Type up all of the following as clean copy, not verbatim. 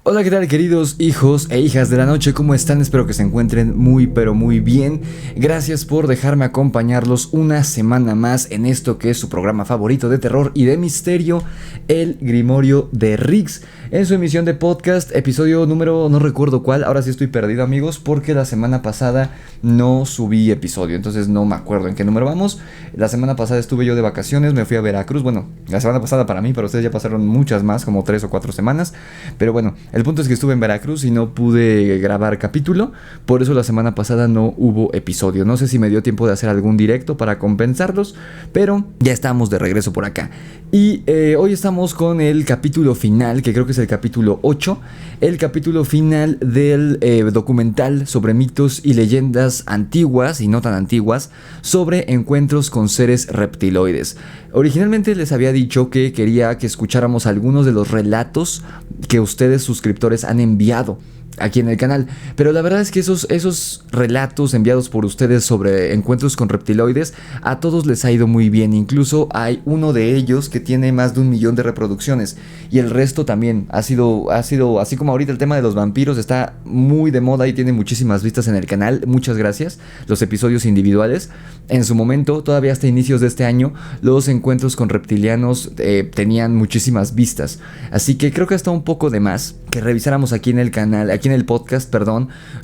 Hola, ¿qué tal, queridos hijos e hijas de la noche? ¿Cómo están? Espero que se encuentren muy pero muy bien. Gracias por dejarme acompañarlos una semana más en esto que es su programa favorito de terror y de misterio, El Grimorio de Riggs, en su emisión de podcast, episodio número no recuerdo cuál. Ahora sí estoy perdido, amigos, porque la semana pasada no subí episodio, entonces no me acuerdo en qué número vamos. La semana pasada estuve yo de vacaciones, me fui a Veracruz. Bueno, la semana pasada para mí, para ustedes ya pasaron muchas más, como 3 o 4 semanas. Pero bueno, el punto es que estuve en Veracruz y no pude grabar capítulo. Por eso la semana pasada no hubo episodio. No sé si me dio tiempo de hacer algún directo para compensarlos, pero ya estamos de regreso por acá. Y hoy estamos con el capítulo final, que creo que es el capítulo 8. El capítulo final del documental sobre mitos y leyendas antiguas y no tan antiguas sobre encuentros con seres reptiloides. Originalmente les había dicho que quería que escucháramos algunos de los relatos que ustedes suscriptores han enviado aquí en el canal, pero la verdad es que esos relatos enviados por ustedes sobre encuentros con reptiloides a todos les ha ido muy bien. Incluso hay uno de ellos que tiene más de 1 millón de reproducciones y el resto también ha sido así como ahorita el tema de los vampiros está muy de moda y tiene muchísimas vistas en el canal. Muchas gracias. Los episodios individuales, en su momento, todavía hasta inicios de este año, los encuentros con reptilianos tenían muchísimas vistas, así que creo que está un poco de más que revisáramos aquí en el canal, aquí en el podcast,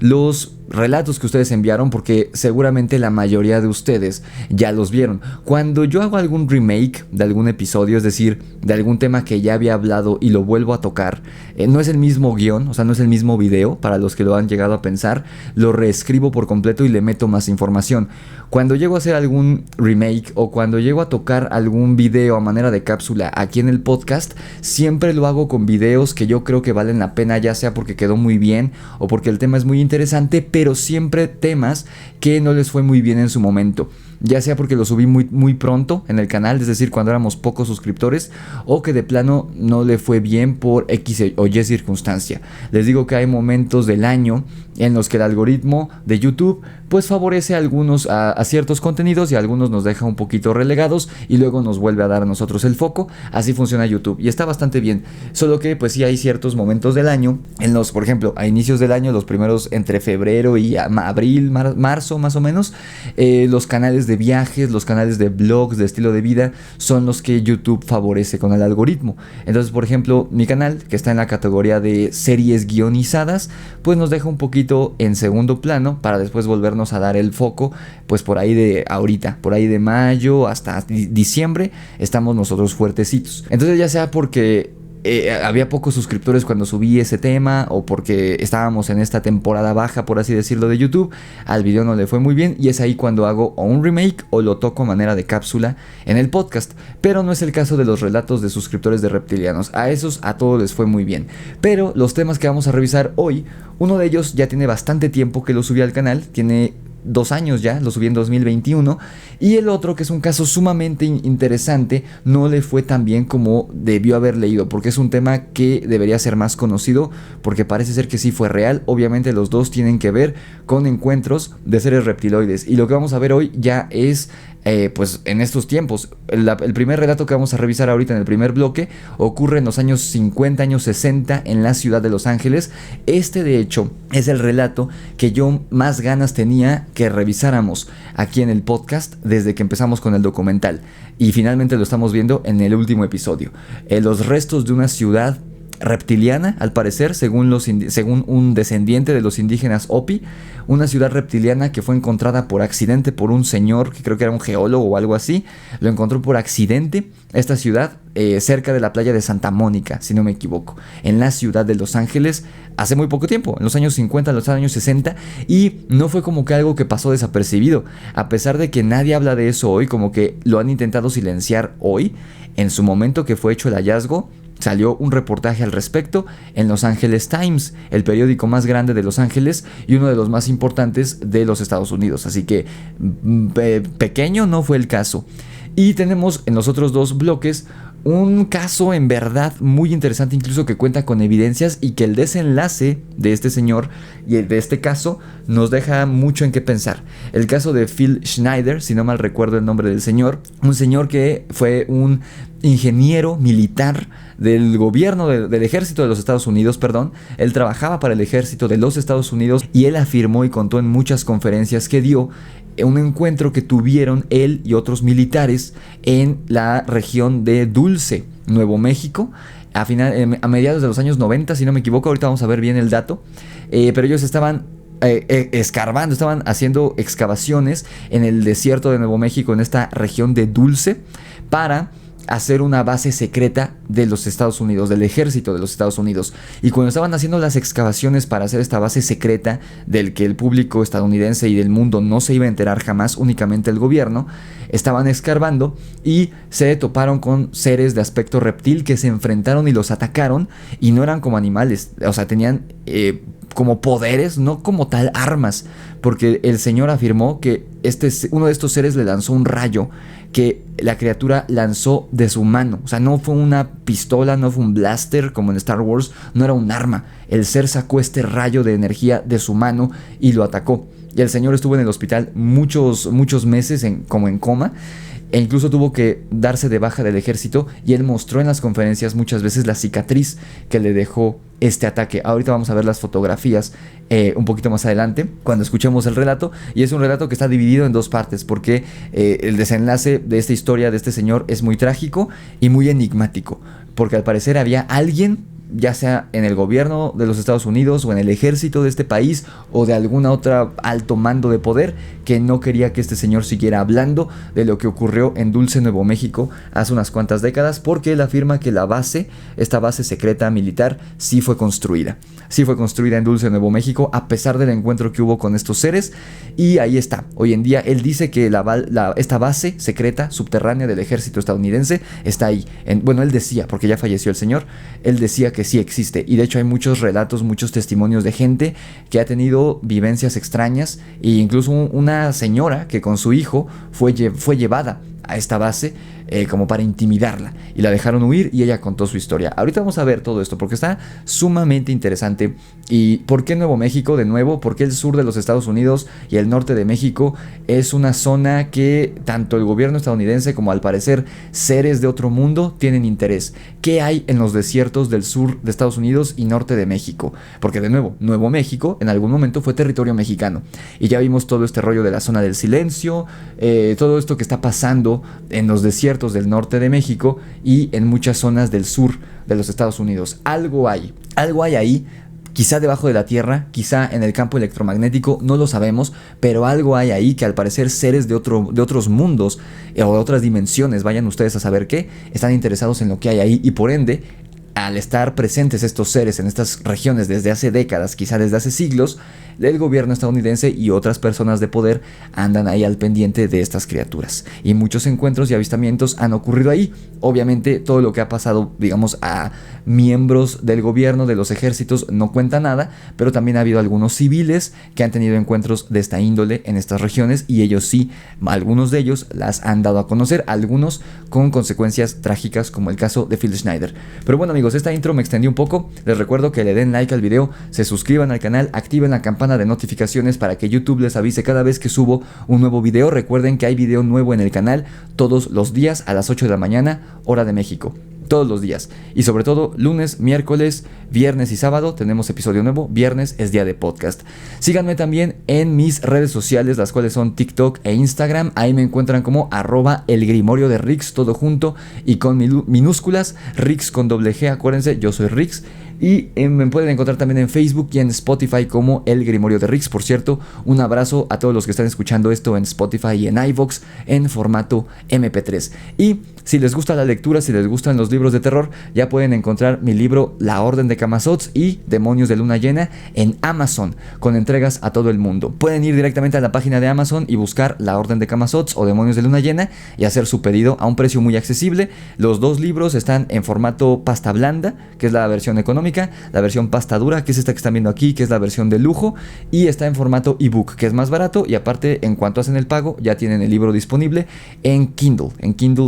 los relatos que ustedes enviaron, porque seguramente la mayoría de ustedes ya los vieron. Cuando yo hago algún remake de algún episodio, es decir, de algún tema que ya había hablado y lo vuelvo a tocar, no es el mismo guión, o sea, no es el mismo video, para los que lo han llegado a pensar, lo reescribo por completo y le meto más información. Cuando llego a hacer algún remake o cuando llego a tocar algún video a manera de cápsula aquí en el podcast, siempre lo hago con videos que yo creo que valen la pena, ya sea porque quedó muy bien o porque el tema es muy interesante, pero siempre temas que no les fue muy bien en su momento, ya sea porque lo subí muy pronto en el canal, es decir, cuando éramos pocos suscriptores, o que de plano no le fue bien por X o Y circunstancia. Les digo que hay momentos del año en los que el algoritmo de YouTube pues favorece a ciertos contenidos y a algunos nos deja un poquito relegados y luego nos vuelve a dar a nosotros el foco. Así funciona YouTube y está bastante bien, solo que pues sí hay ciertos momentos del año en los, por ejemplo, a inicios del año, los primeros entre febrero y abril, marzo más o menos, los canales de viajes, los canales de vlogs, de estilo de vida, son los que YouTube favorece con el algoritmo. Entonces, por ejemplo, mi canal, que está en la categoría de series guionizadas, pues nos deja un poquito en segundo plano para después volvernos a dar el foco, pues por ahí de ahorita, por ahí de mayo hasta diciembre, estamos nosotros fuertecitos. Entonces, ya sea porque había pocos suscriptores cuando subí ese tema o porque estábamos en esta temporada baja, por así decirlo, de YouTube, al video no le fue muy bien y es ahí cuando hago o un remake o lo toco a manera de cápsula en el podcast. Pero no es el caso de los relatos de suscriptores de reptilianos, a todos les fue muy bien. Pero los temas que vamos a revisar hoy, uno de ellos ya tiene bastante tiempo que lo subí al canal, tiene 2 años ya, lo subí en 2021, y el otro, que es un caso sumamente interesante, no le fue tan bien como debió haber leído, porque es un tema que debería ser más conocido, porque parece ser que sí fue real. Obviamente los dos tienen que ver con encuentros de seres reptiloides, y lo que vamos a ver hoy ya es pues en estos tiempos. El primer relato que vamos a revisar ahorita en el primer bloque ocurre en los años 50, años 60 en la ciudad de Los Ángeles. Este de hecho es el relato que yo más ganas tenía que revisáramos aquí en el podcast desde que empezamos con el documental, y finalmente lo estamos viendo en el último episodio. Los restos de una ciudad reptiliana, al parecer, según un descendiente de los indígenas Hopi, una ciudad reptiliana que fue encontrada por accidente por un señor que creo que era un geólogo o algo así. Lo encontró por accidente esta ciudad cerca de la playa de Santa Mónica, si no me equivoco, en la ciudad de Los Ángeles, hace muy poco tiempo, en los años 50, en los años 60, y no fue como que algo que pasó desapercibido, a pesar de que nadie habla de eso hoy, como que lo han intentado silenciar hoy. En su momento que fue hecho el hallazgo, salió un reportaje al respecto en Los Angeles Times, el periódico más grande de Los Ángeles y uno de los más importantes de los Estados Unidos. Así que pequeño no fue el caso. Y tenemos en los otros dos bloques un caso en verdad muy interesante, incluso que cuenta con evidencias, y que el desenlace de este señor y de este caso nos deja mucho en qué pensar. El caso de Phil Schneider, si no mal recuerdo el nombre del señor, un señor que fue un ingeniero militar del gobierno del ejército de los Estados Unidos, perdón. Él trabajaba para el ejército de los Estados Unidos y él afirmó y contó en muchas conferencias que dio un encuentro que tuvieron él y otros militares en la región de Dulce, Nuevo México, a mediados de los años 90, si no me equivoco. Ahorita vamos a ver bien el dato, pero ellos estaban escarbando, estaban haciendo excavaciones en el desierto de Nuevo México, en esta región de Dulce, para hacer una base secreta de los Estados Unidos, del ejército de los Estados Unidos. Y cuando estaban haciendo las excavaciones para hacer esta base secreta del que el público estadounidense y del mundo no se iba a enterar jamás, únicamente el gobierno, estaban escarbando y se toparon con seres de aspecto reptil que se enfrentaron y los atacaron, y no eran como animales, o sea, tenían como poderes, no como tal armas, porque el señor afirmó que uno de estos seres le lanzó un rayo que la criatura lanzó de su mano. O sea, no fue una pistola, no fue un blaster como en Star Wars, no era un arma. El ser sacó este rayo de energía de su mano y lo atacó. Y el señor estuvo en el hospital muchos meses como en coma, e incluso tuvo que darse de baja del ejército, y él mostró en las conferencias muchas veces la cicatriz que le dejó este ataque. Ahorita vamos a ver las fotografías un poquito más adelante, cuando escuchemos el relato, y es un relato que está dividido en dos partes, porque el desenlace de esta historia de este señor es muy trágico y muy enigmático, porque al parecer había alguien, ya sea en el gobierno de los Estados Unidos o en el ejército de este país o de alguna otra alto mando de poder, que no quería que este señor siguiera hablando de lo que ocurrió en Dulce, Nuevo México hace unas cuantas décadas, porque él afirma que esta base secreta militar sí fue construida en Dulce, Nuevo México, a pesar del encuentro que hubo con estos seres, y ahí está. Hoy en día él dice que esta base secreta subterránea del ejército estadounidense está ahí. Bueno, él decía, porque ya falleció el señor, él decía que sí existe, y de hecho hay muchos relatos, muchos testimonios de gente que ha tenido vivencias extrañas, e incluso una señora que con su hijo fue llevada a esta base como para intimidarla, y la dejaron huir, y ella contó su historia. Ahorita vamos a ver todo esto porque está sumamente interesante. ¿Y por qué Nuevo México? De nuevo, porque el sur de los Estados Unidos y el norte de México es una zona que tanto el gobierno estadounidense como, al parecer, seres de otro mundo tienen interés. ¿Qué hay en los desiertos del sur de Estados Unidos y norte de México? Porque de nuevo, Nuevo México en algún momento fue territorio mexicano, y ya vimos todo este rollo de la zona del silencio, todo esto que está pasando en los desiertos del norte de México y en muchas zonas del sur de los Estados Unidos. Algo hay ahí, quizá debajo de la tierra, quizá en el campo electromagnético, no lo sabemos, pero algo hay ahí que al parecer seres de otros mundos o de otras dimensiones, vayan ustedes a saber qué, están interesados en lo que hay ahí, y por ende, al estar presentes estos seres en estas regiones desde hace décadas, quizá desde hace siglos, el gobierno estadounidense y otras personas de poder andan ahí al pendiente de estas criaturas. Y muchos encuentros y avistamientos han ocurrido ahí. Obviamente todo lo que ha pasado, digamos, a miembros del gobierno, de los ejércitos, no cuenta nada, pero también ha habido algunos civiles que han tenido encuentros de esta índole en estas regiones, y ellos sí, algunos de ellos las han dado a conocer, algunos con consecuencias trágicas, como el caso de Phil Schneider. Pero bueno, amigos, esta intro me extendí un poco. Les recuerdo que le den like al video, se suscriban al canal, activen la campana de notificaciones para que YouTube les avise cada vez que subo un nuevo video. Recuerden que hay video nuevo en el canal todos los días a las 8 de la mañana, hora de México. Todos los días, y sobre todo lunes, miércoles, viernes y sábado tenemos episodio nuevo. Viernes es día de podcast. Síganme también en mis redes sociales, las cuales son TikTok e Instagram. Ahí me encuentran como @elgrimorio de Rix, todo junto y con minúsculas, Rix con doble G, acuérdense, yo soy Rix. Y me pueden encontrar también en Facebook y en Spotify como El Grimorio de Rix. Por cierto, un abrazo a todos los que están escuchando esto en Spotify y en iVoox en formato MP3. Y si les gusta la lectura, si les gustan los libros de terror, ya pueden encontrar mi libro La Orden de Camazotz y Demonios de Luna Llena en Amazon, con entregas a todo el mundo. Pueden ir directamente a la página de Amazon y buscar La Orden de Camazotz o Demonios de Luna Llena y hacer su pedido a un precio muy accesible. Los dos libros están en formato pasta blanda, que es la versión económica, económica, la versión pasta dura, que es esta que están viendo aquí, que es la versión de lujo, y está en formato ebook, que es más barato, y aparte, en cuanto hacen el pago, ya tienen el libro disponible en Kindle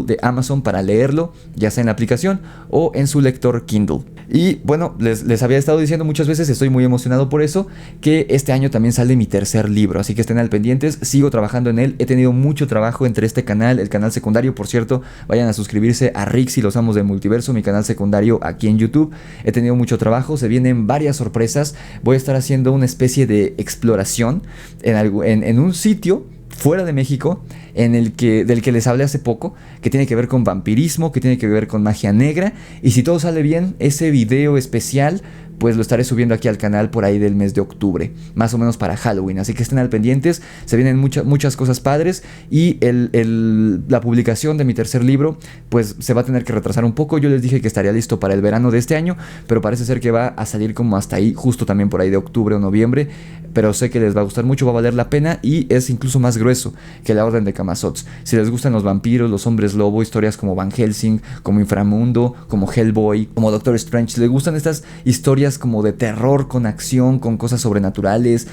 de Amazon para leerlo, ya sea en la aplicación o en su lector Kindle. Y bueno, les había estado diciendo muchas veces, estoy muy emocionado por eso, que este año también sale mi tercer libro, así que estén al pendientes, sigo trabajando en él, he tenido mucho trabajo entre este canal, el canal secundario, por cierto, vayan a suscribirse a Rix y los Amos del Multiverso, mi canal secundario aquí en YouTube, he tenido mucho trabajo, se vienen varias sorpresas, voy a estar haciendo una especie de exploración en un sitio fuera de México, del que les hablé hace poco, que tiene que ver con vampirismo, que tiene que ver con magia negra, y si todo sale bien, ese video especial pues lo estaré subiendo aquí al canal por ahí del mes de octubre, más o menos para Halloween, así que estén al pendientes, se vienen muchas cosas padres, y la publicación de mi tercer libro pues se va a tener que retrasar un poco. Yo les dije que estaría listo para el verano de este año, pero parece ser que va a salir como hasta ahí, justo también por ahí de octubre o noviembre, pero sé que les va a gustar mucho, va a valer la pena, y es incluso más grueso que la Orden de Camazotz. Si les gustan los vampiros, los hombres lobo, historias como Van Helsing, como Inframundo, como Hellboy, como Doctor Strange, si les gustan estas historias como de terror con acción, con cosas sobrenaturales,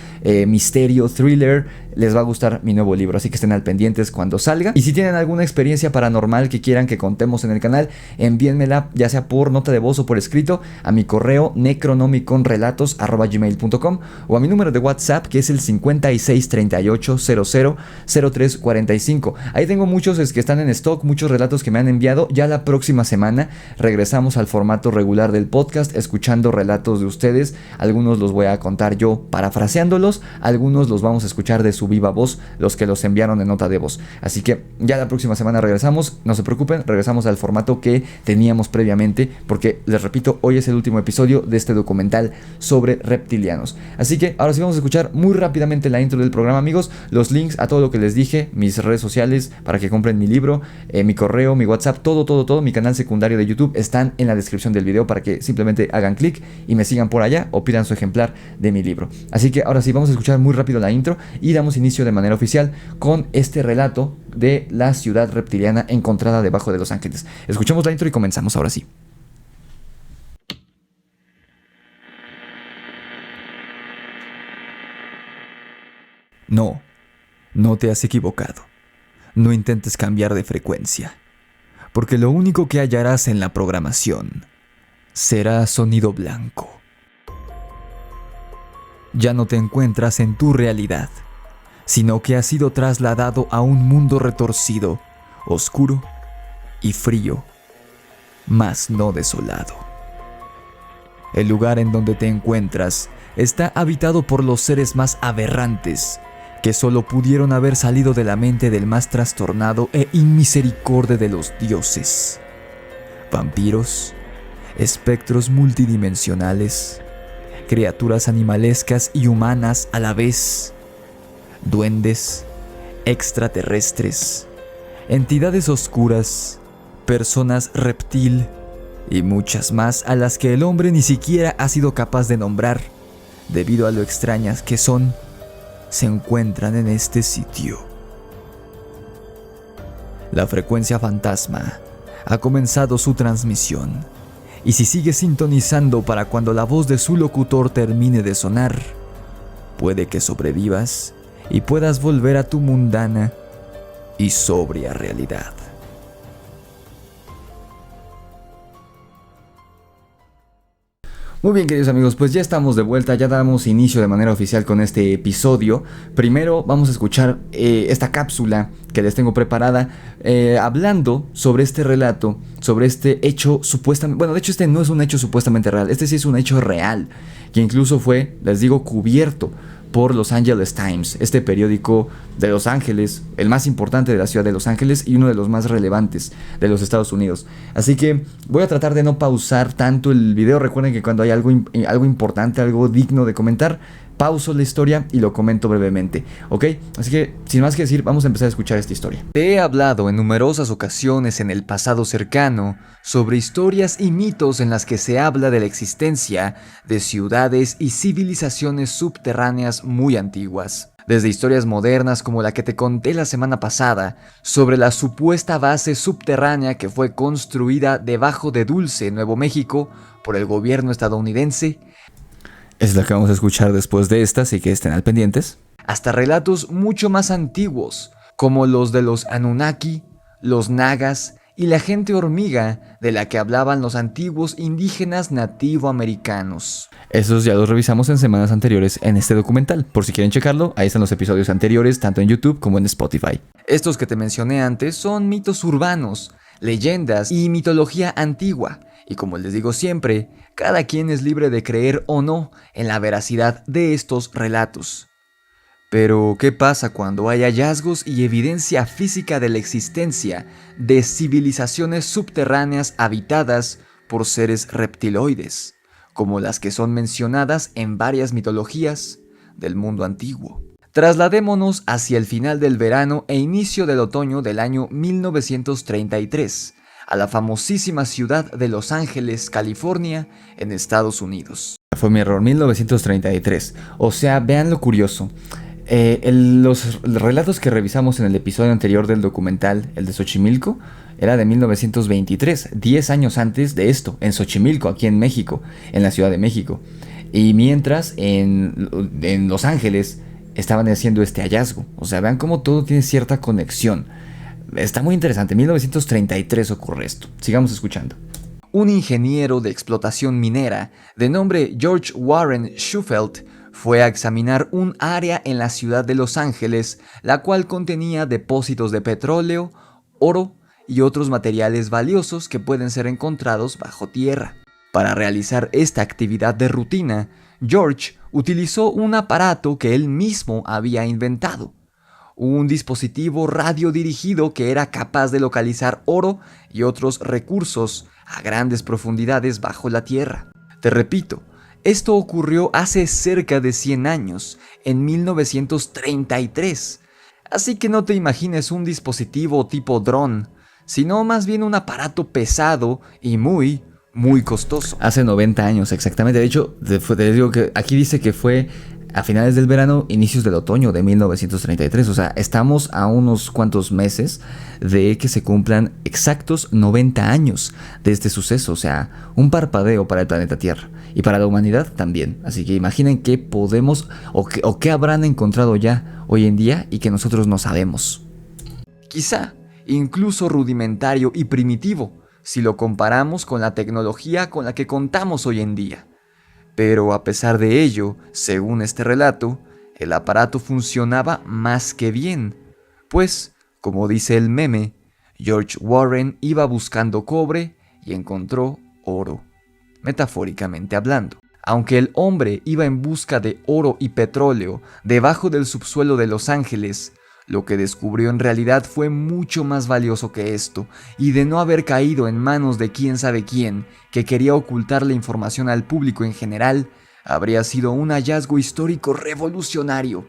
misterio, thriller, les va a gustar mi nuevo libro, así que estén al pendientes cuando salga. Y si tienen alguna experiencia paranormal que quieran que contemos en el canal, envíenmela ya sea por nota de voz o por escrito a mi correo necronomiconrelatos@gmail.com o a mi número de WhatsApp, que es el 5638000345. Ahí tengo muchos que están en stock, muchos relatos que me han enviado. Ya la próxima semana regresamos al formato regular del podcast, escuchando relatos de ustedes. Algunos los voy a contar yo parafraseándolos, algunos los vamos a escuchar de su viva voz, los que los enviaron en nota de voz. Así que ya la próxima semana regresamos, no se preocupen, regresamos al formato que teníamos previamente, porque les repito, hoy es el último episodio de este documental sobre reptilianos. Así que ahora sí vamos a escuchar muy rápidamente la intro del programa, amigos, los links a todo lo que les dije, mis redes sociales para que compren mi libro, mi correo, mi WhatsApp, todo, mi canal secundario de YouTube están en la descripción del video para que simplemente hagan clic y me sigan por allá o pidan su ejemplar de mi libro. Así que ahora sí vamos a escuchar muy rápido la intro y damos inicio de manera oficial con este relato de la ciudad reptiliana encontrada debajo de Los Ángeles. Escuchemos la intro y comenzamos ahora sí. No te has equivocado. No intentes cambiar de frecuencia, porque lo único que hallarás en la programación será sonido blanco. Ya no te encuentras en tu realidad, sino que has sido trasladado a un mundo retorcido, oscuro y frío, mas no desolado. El lugar en donde te encuentras está habitado por los seres más aberrantes que solo pudieron haber salido de la mente del más trastornado e inmisericorde de los dioses. Vampiros, espectros multidimensionales, criaturas animalescas y humanas a la vez, duendes, extraterrestres, entidades oscuras, personas reptil y muchas más a las que el hombre ni siquiera ha sido capaz de nombrar, debido a lo extrañas que son, se encuentran en este sitio. La frecuencia fantasma ha comenzado su transmisión, y si sigues sintonizando para cuando la voz de su locutor termine de sonar, puede que sobrevivas y puedas volver a tu mundana y sobria realidad. Muy bien, queridos amigos, pues ya estamos de vuelta, ya damos inicio de manera oficial con este episodio. Primero vamos a escuchar esta cápsula que les tengo preparada, hablando sobre este relato, sobre este hecho supuestamente... Bueno, de hecho este no es un hecho supuestamente real, este sí es un hecho real, que incluso fue, les digo, cubierto por Los Angeles Times, este periódico de Los Ángeles, el más importante de la ciudad de Los Ángeles y uno de los más relevantes de los Estados Unidos. Así que voy a tratar de no pausar tanto el video. Recuerden que cuando hay algo importante, algo digno de comentar, pauso la historia y lo comento brevemente, ¿ok? Así que, sin más que decir, vamos a empezar a escuchar esta historia. Te he hablado en numerosas ocasiones en el pasado cercano sobre historias y mitos en las que se habla de la existencia de ciudades y civilizaciones subterráneas muy antiguas. Desde historias modernas como la que te conté la semana pasada sobre la supuesta base subterránea que fue construida debajo de Dulce, Nuevo México, por el gobierno estadounidense. Es la que vamos a escuchar después de esta, así que estén al pendientes. Hasta relatos mucho más antiguos, como los de los Anunnaki, los Nagas y la gente hormiga de la que hablaban los antiguos indígenas nativoamericanos. Esos ya los revisamos en semanas anteriores en este documental. Por si quieren checarlo, ahí están los episodios anteriores, tanto en YouTube como en Spotify. Estos que te mencioné antes son mitos urbanos, leyendas y mitología antigua. Y como les digo siempre, cada quien es libre de creer o no en la veracidad de estos relatos. Pero, ¿qué pasa cuando hay hallazgos y evidencia física de la existencia de civilizaciones subterráneas habitadas por seres reptiloides, como las que son mencionadas en varias mitologías del mundo antiguo? Trasladémonos hacia el final del verano e inicio del otoño del año 1933, a la famosísima ciudad de Los Ángeles, California, en Estados Unidos. Fue mi error, 1933. O sea, vean lo curioso. Los relatos que revisamos en el episodio anterior del documental, el de Xochimilco, era de 1923, 10 años antes de esto, en Xochimilco, aquí en México, en la Ciudad de México. Y mientras en Los Ángeles estaban haciendo este hallazgo. O sea, vean cómo todo tiene cierta conexión. Está muy interesante, en 1933 ocurre esto. Sigamos escuchando. Un ingeniero de explotación minera de nombre George Warren Shufelt fue a examinar un área en la ciudad de Los Ángeles, la cual contenía depósitos de petróleo, oro y otros materiales valiosos que pueden ser encontrados bajo tierra. Para realizar esta actividad de rutina, George utilizó un aparato que él mismo había inventado, un dispositivo radiodirigido que era capaz de localizar oro y otros recursos a grandes profundidades bajo la tierra. Te repito, esto ocurrió hace cerca de 100 años, en 1933. Así que no te imagines un dispositivo tipo dron, sino más bien un aparato pesado y muy costoso. Hace 90 años exactamente. De hecho, te digo que aquí dice que fue a finales del verano, inicios del otoño de 1933. O sea, estamos a unos cuantos meses de que se cumplan exactos 90 años de este suceso. O sea, un parpadeo para el planeta Tierra y para la humanidad también. Así que imaginen qué podemos o qué habrán encontrado ya hoy en día y que nosotros no sabemos. Quizá incluso rudimentario y primitivo si lo comparamos con la tecnología con la que contamos hoy en día. Pero a pesar de ello, según este relato, el aparato funcionaba más que bien, pues, como dice el meme, George Warren iba buscando cobre y encontró oro, metafóricamente hablando. Aunque el hombre iba en busca de oro y petróleo debajo del subsuelo de Los Ángeles, lo que descubrió en realidad fue mucho más valioso que esto, y de no haber caído en manos de quién sabe quién, que quería ocultar la información al público en general, habría sido un hallazgo histórico revolucionario.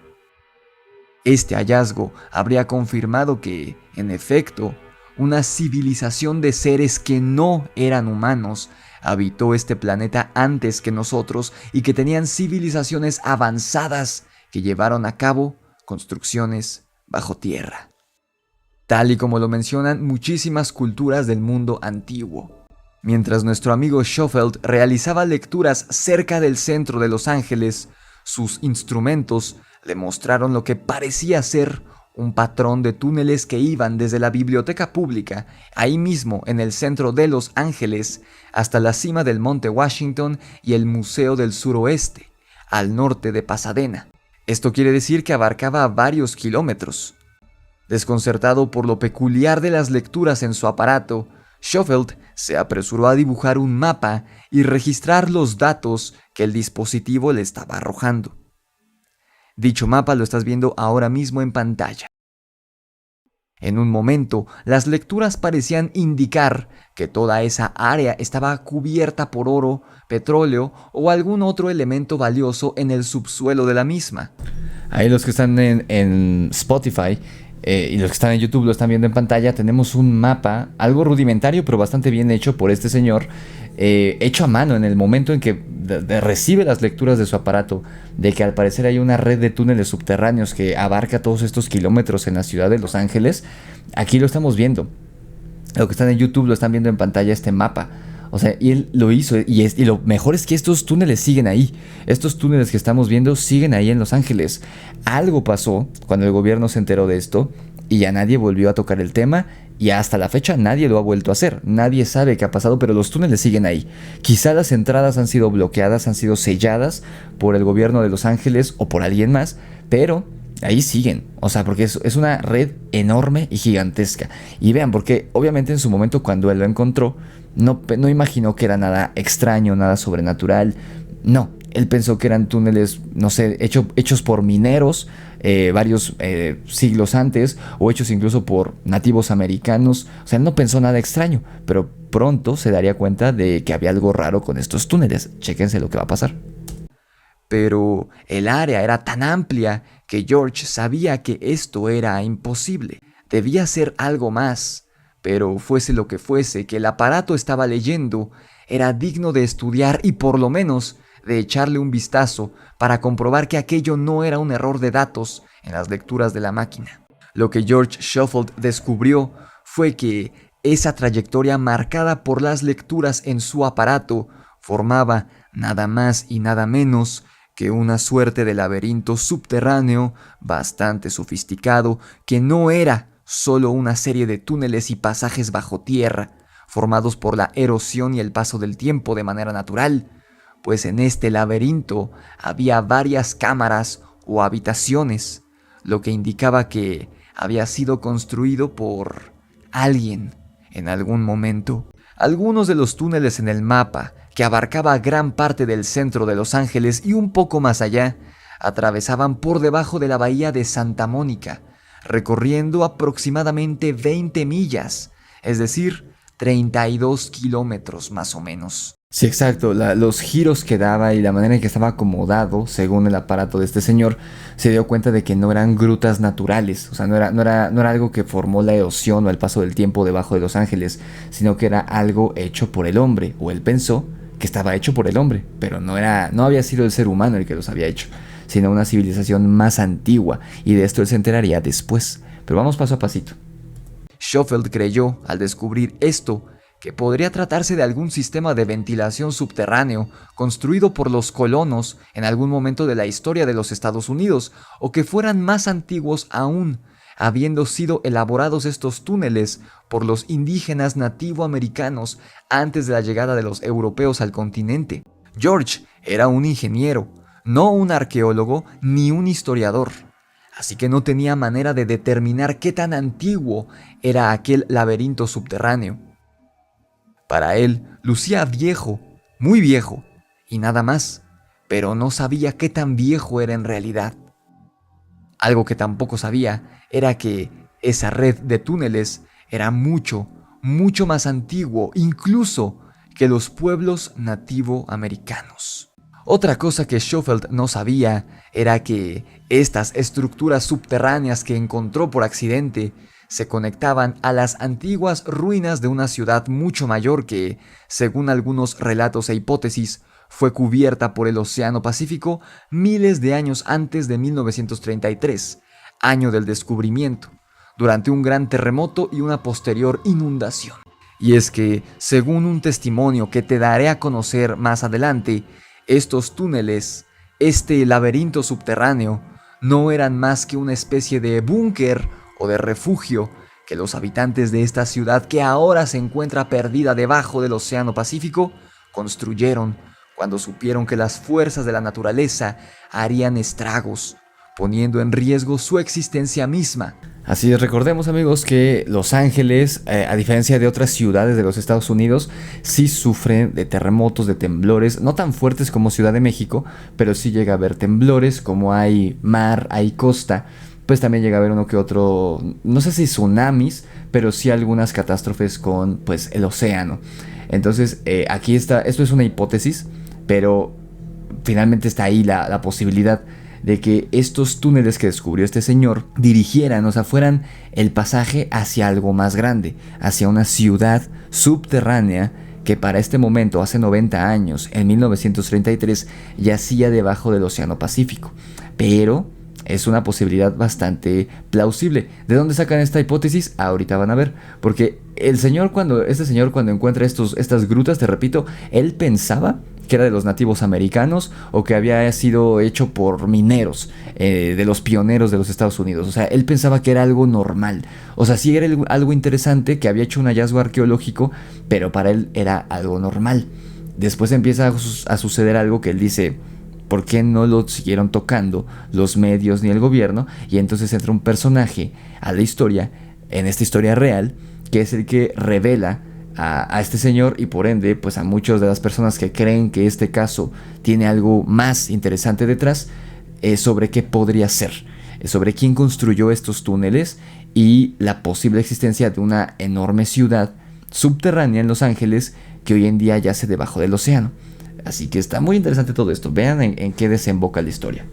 Este hallazgo habría confirmado que, en efecto, una civilización de seres que no eran humanos habitó este planeta antes que nosotros y que tenían civilizaciones avanzadas que llevaron a cabo construcciones bajo tierra, tal y como lo mencionan muchísimas culturas del mundo antiguo. Mientras nuestro amigo Shufelt realizaba lecturas cerca del centro de Los Ángeles, sus instrumentos le mostraron lo que parecía ser un patrón de túneles que iban desde la biblioteca pública, ahí mismo en el centro de Los Ángeles, hasta la cima del Monte Washington y el Museo del Suroeste, al norte de Pasadena. Esto quiere decir que abarcaba varios kilómetros. Desconcertado por lo peculiar de las lecturas en su aparato, Shufelt se apresuró a dibujar un mapa y registrar los datos que el dispositivo le estaba arrojando. Dicho mapa lo estás viendo ahora mismo en pantalla. En un momento, las lecturas parecían indicar que toda esa área estaba cubierta por oro, petróleo o algún otro elemento valioso en el subsuelo de la misma. Ahí los que están en Spotify y los que están en YouTube lo están viendo en pantalla, tenemos un mapa, algo rudimentario pero bastante bien hecho por este señor, hecho a mano en el momento en que recibe las lecturas de su aparato, de que al parecer hay una red de túneles subterráneos que abarca todos estos kilómetros en la ciudad de Los Ángeles. Aquí lo estamos viendo. Lo que están en YouTube lo están viendo en pantalla, este mapa. O sea, y él lo hizo. Y lo mejor es que estos túneles siguen ahí. Estos túneles que estamos viendo siguen ahí en Los Ángeles. Algo pasó cuando el gobierno se enteró de esto y ya nadie volvió a tocar el tema. Y hasta la fecha nadie lo ha vuelto a hacer. Nadie sabe qué ha pasado, pero los túneles siguen ahí. Quizá las entradas han sido bloqueadas, han sido selladas por el gobierno de Los Ángeles o por alguien más, pero ahí siguen. O sea, porque es una red enorme y gigantesca. Y vean, porque obviamente en su momento cuando él lo encontró, no imaginó que era nada extraño, nada sobrenatural. No, él pensó que eran túneles, no sé, hechos por mineros varios siglos antes, o hechos incluso por nativos americanos. O sea, él no pensó nada extraño, pero pronto se daría cuenta de que había algo raro con estos túneles. Chéquense lo que va a pasar. Pero el área era tan amplia que George sabía que esto era imposible. Debía ser algo más. Pero fuese lo que fuese que el aparato estaba leyendo, era digno de estudiar y por lo menos de echarle un vistazo para comprobar que aquello no era un error de datos en las lecturas de la máquina. Lo que George Schofield descubrió fue que esa trayectoria marcada por las lecturas en su aparato formaba nada más y nada menos que una suerte de laberinto subterráneo bastante sofisticado que no era solo una serie de túneles y pasajes bajo tierra, formados por la erosión y el paso del tiempo de manera natural, pues en este laberinto había varias cámaras o habitaciones, lo que indicaba que había sido construido por alguien en algún momento. Algunos de los túneles en el mapa, que abarcaba gran parte del centro de Los Ángeles y un poco más allá, atravesaban por debajo de la bahía de Santa Mónica, recorriendo aproximadamente 20 millas, es decir, 32 kilómetros más o menos. Sí, exacto. Los giros que daba y la manera en que estaba acomodado, según el aparato de este señor, se dio cuenta de que no eran grutas naturales. O sea, no era algo que formó la erosión o el paso del tiempo debajo de Los Ángeles, sino que era algo hecho por el hombre, o él pensó que estaba hecho por el hombre, pero no había sido el ser humano el que los había hecho, sino una civilización más antigua, y de esto él se enteraría después. Pero vamos paso a pasito. Schofield creyó, al descubrir esto, que podría tratarse de algún sistema de ventilación subterráneo construido por los colonos en algún momento de la historia de los Estados Unidos, o que fueran más antiguos aún, habiendo sido elaborados estos túneles por los indígenas nativoamericanos antes de la llegada de los europeos al continente. George era un ingeniero, no un arqueólogo ni un historiador, así que no tenía manera de determinar qué tan antiguo era aquel laberinto subterráneo. Para él, lucía viejo, muy viejo, y nada más, pero no sabía qué tan viejo era en realidad. Algo que tampoco sabía era que esa red de túneles era mucho, mucho más antiguo, incluso que los pueblos nativoamericanos. Otra cosa que Schofield no sabía era que estas estructuras subterráneas que encontró por accidente se conectaban a las antiguas ruinas de una ciudad mucho mayor que, según algunos relatos e hipótesis, fue cubierta por el Océano Pacífico miles de años antes de 1933, año del descubrimiento, durante un gran terremoto y una posterior inundación. Y es que, según un testimonio que te daré a conocer más adelante, estos túneles, este laberinto subterráneo, no eran más que una especie de búnker o de refugio que los habitantes de esta ciudad, que ahora se encuentra perdida debajo del Océano Pacífico, construyeron cuando supieron que las fuerzas de la naturaleza harían estragos, poniendo en riesgo su existencia misma. Así es, recordemos amigos que Los Ángeles, a diferencia de otras ciudades de los Estados Unidos, sí sufren de terremotos, de temblores, no tan fuertes como Ciudad de México, pero sí llega a haber temblores. Como hay mar, hay costa, pues también llega a haber uno que otro, no sé si tsunamis, pero sí algunas catástrofes con pues el océano. Entonces aquí está, esto es una hipótesis, pero finalmente está ahí la posibilidad de que estos túneles que descubrió este señor dirigieran, o sea, fueran el pasaje hacia algo más grande, hacia una ciudad subterránea que para este momento, hace 90 años, en 1933, yacía debajo del Océano Pacífico. Pero es una posibilidad bastante plausible. ¿De dónde sacan esta hipótesis? Ahorita van a ver. Porque este señor cuando encuentra estas grutas, te repito, él pensaba que era de los nativos americanos o que había sido hecho por mineros, de los pioneros de los Estados Unidos. O sea, él pensaba que era algo normal. O sea, sí era algo interesante, que había hecho un hallazgo arqueológico, pero para él era algo normal. Después empieza a suceder algo que él dice: ¿por qué no lo siguieron tocando los medios ni el gobierno? Y entonces entra un personaje a la historia, en esta historia real, que es el que revela a este señor, y por ende pues a muchas de las personas que creen que este caso tiene algo más interesante detrás, sobre qué podría ser, sobre quién construyó estos túneles y la posible existencia de una enorme ciudad subterránea en Los Ángeles que hoy en día yace debajo del océano. Así que está muy interesante todo esto. Vean en qué desemboca la historia.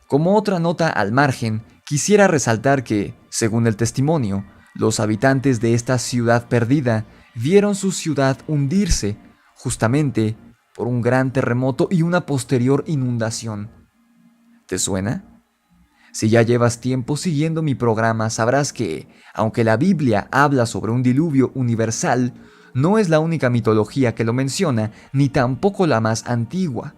Como otra nota al margen, quisiera resaltar que, según el testimonio, los habitantes de esta ciudad perdida vieron su ciudad hundirse justamente por un gran terremoto y una posterior inundación. ¿Te suena? Si ya llevas tiempo siguiendo mi programa, sabrás que, aunque la Biblia habla sobre un diluvio universal, no es la única mitología que lo menciona, ni tampoco la más antigua,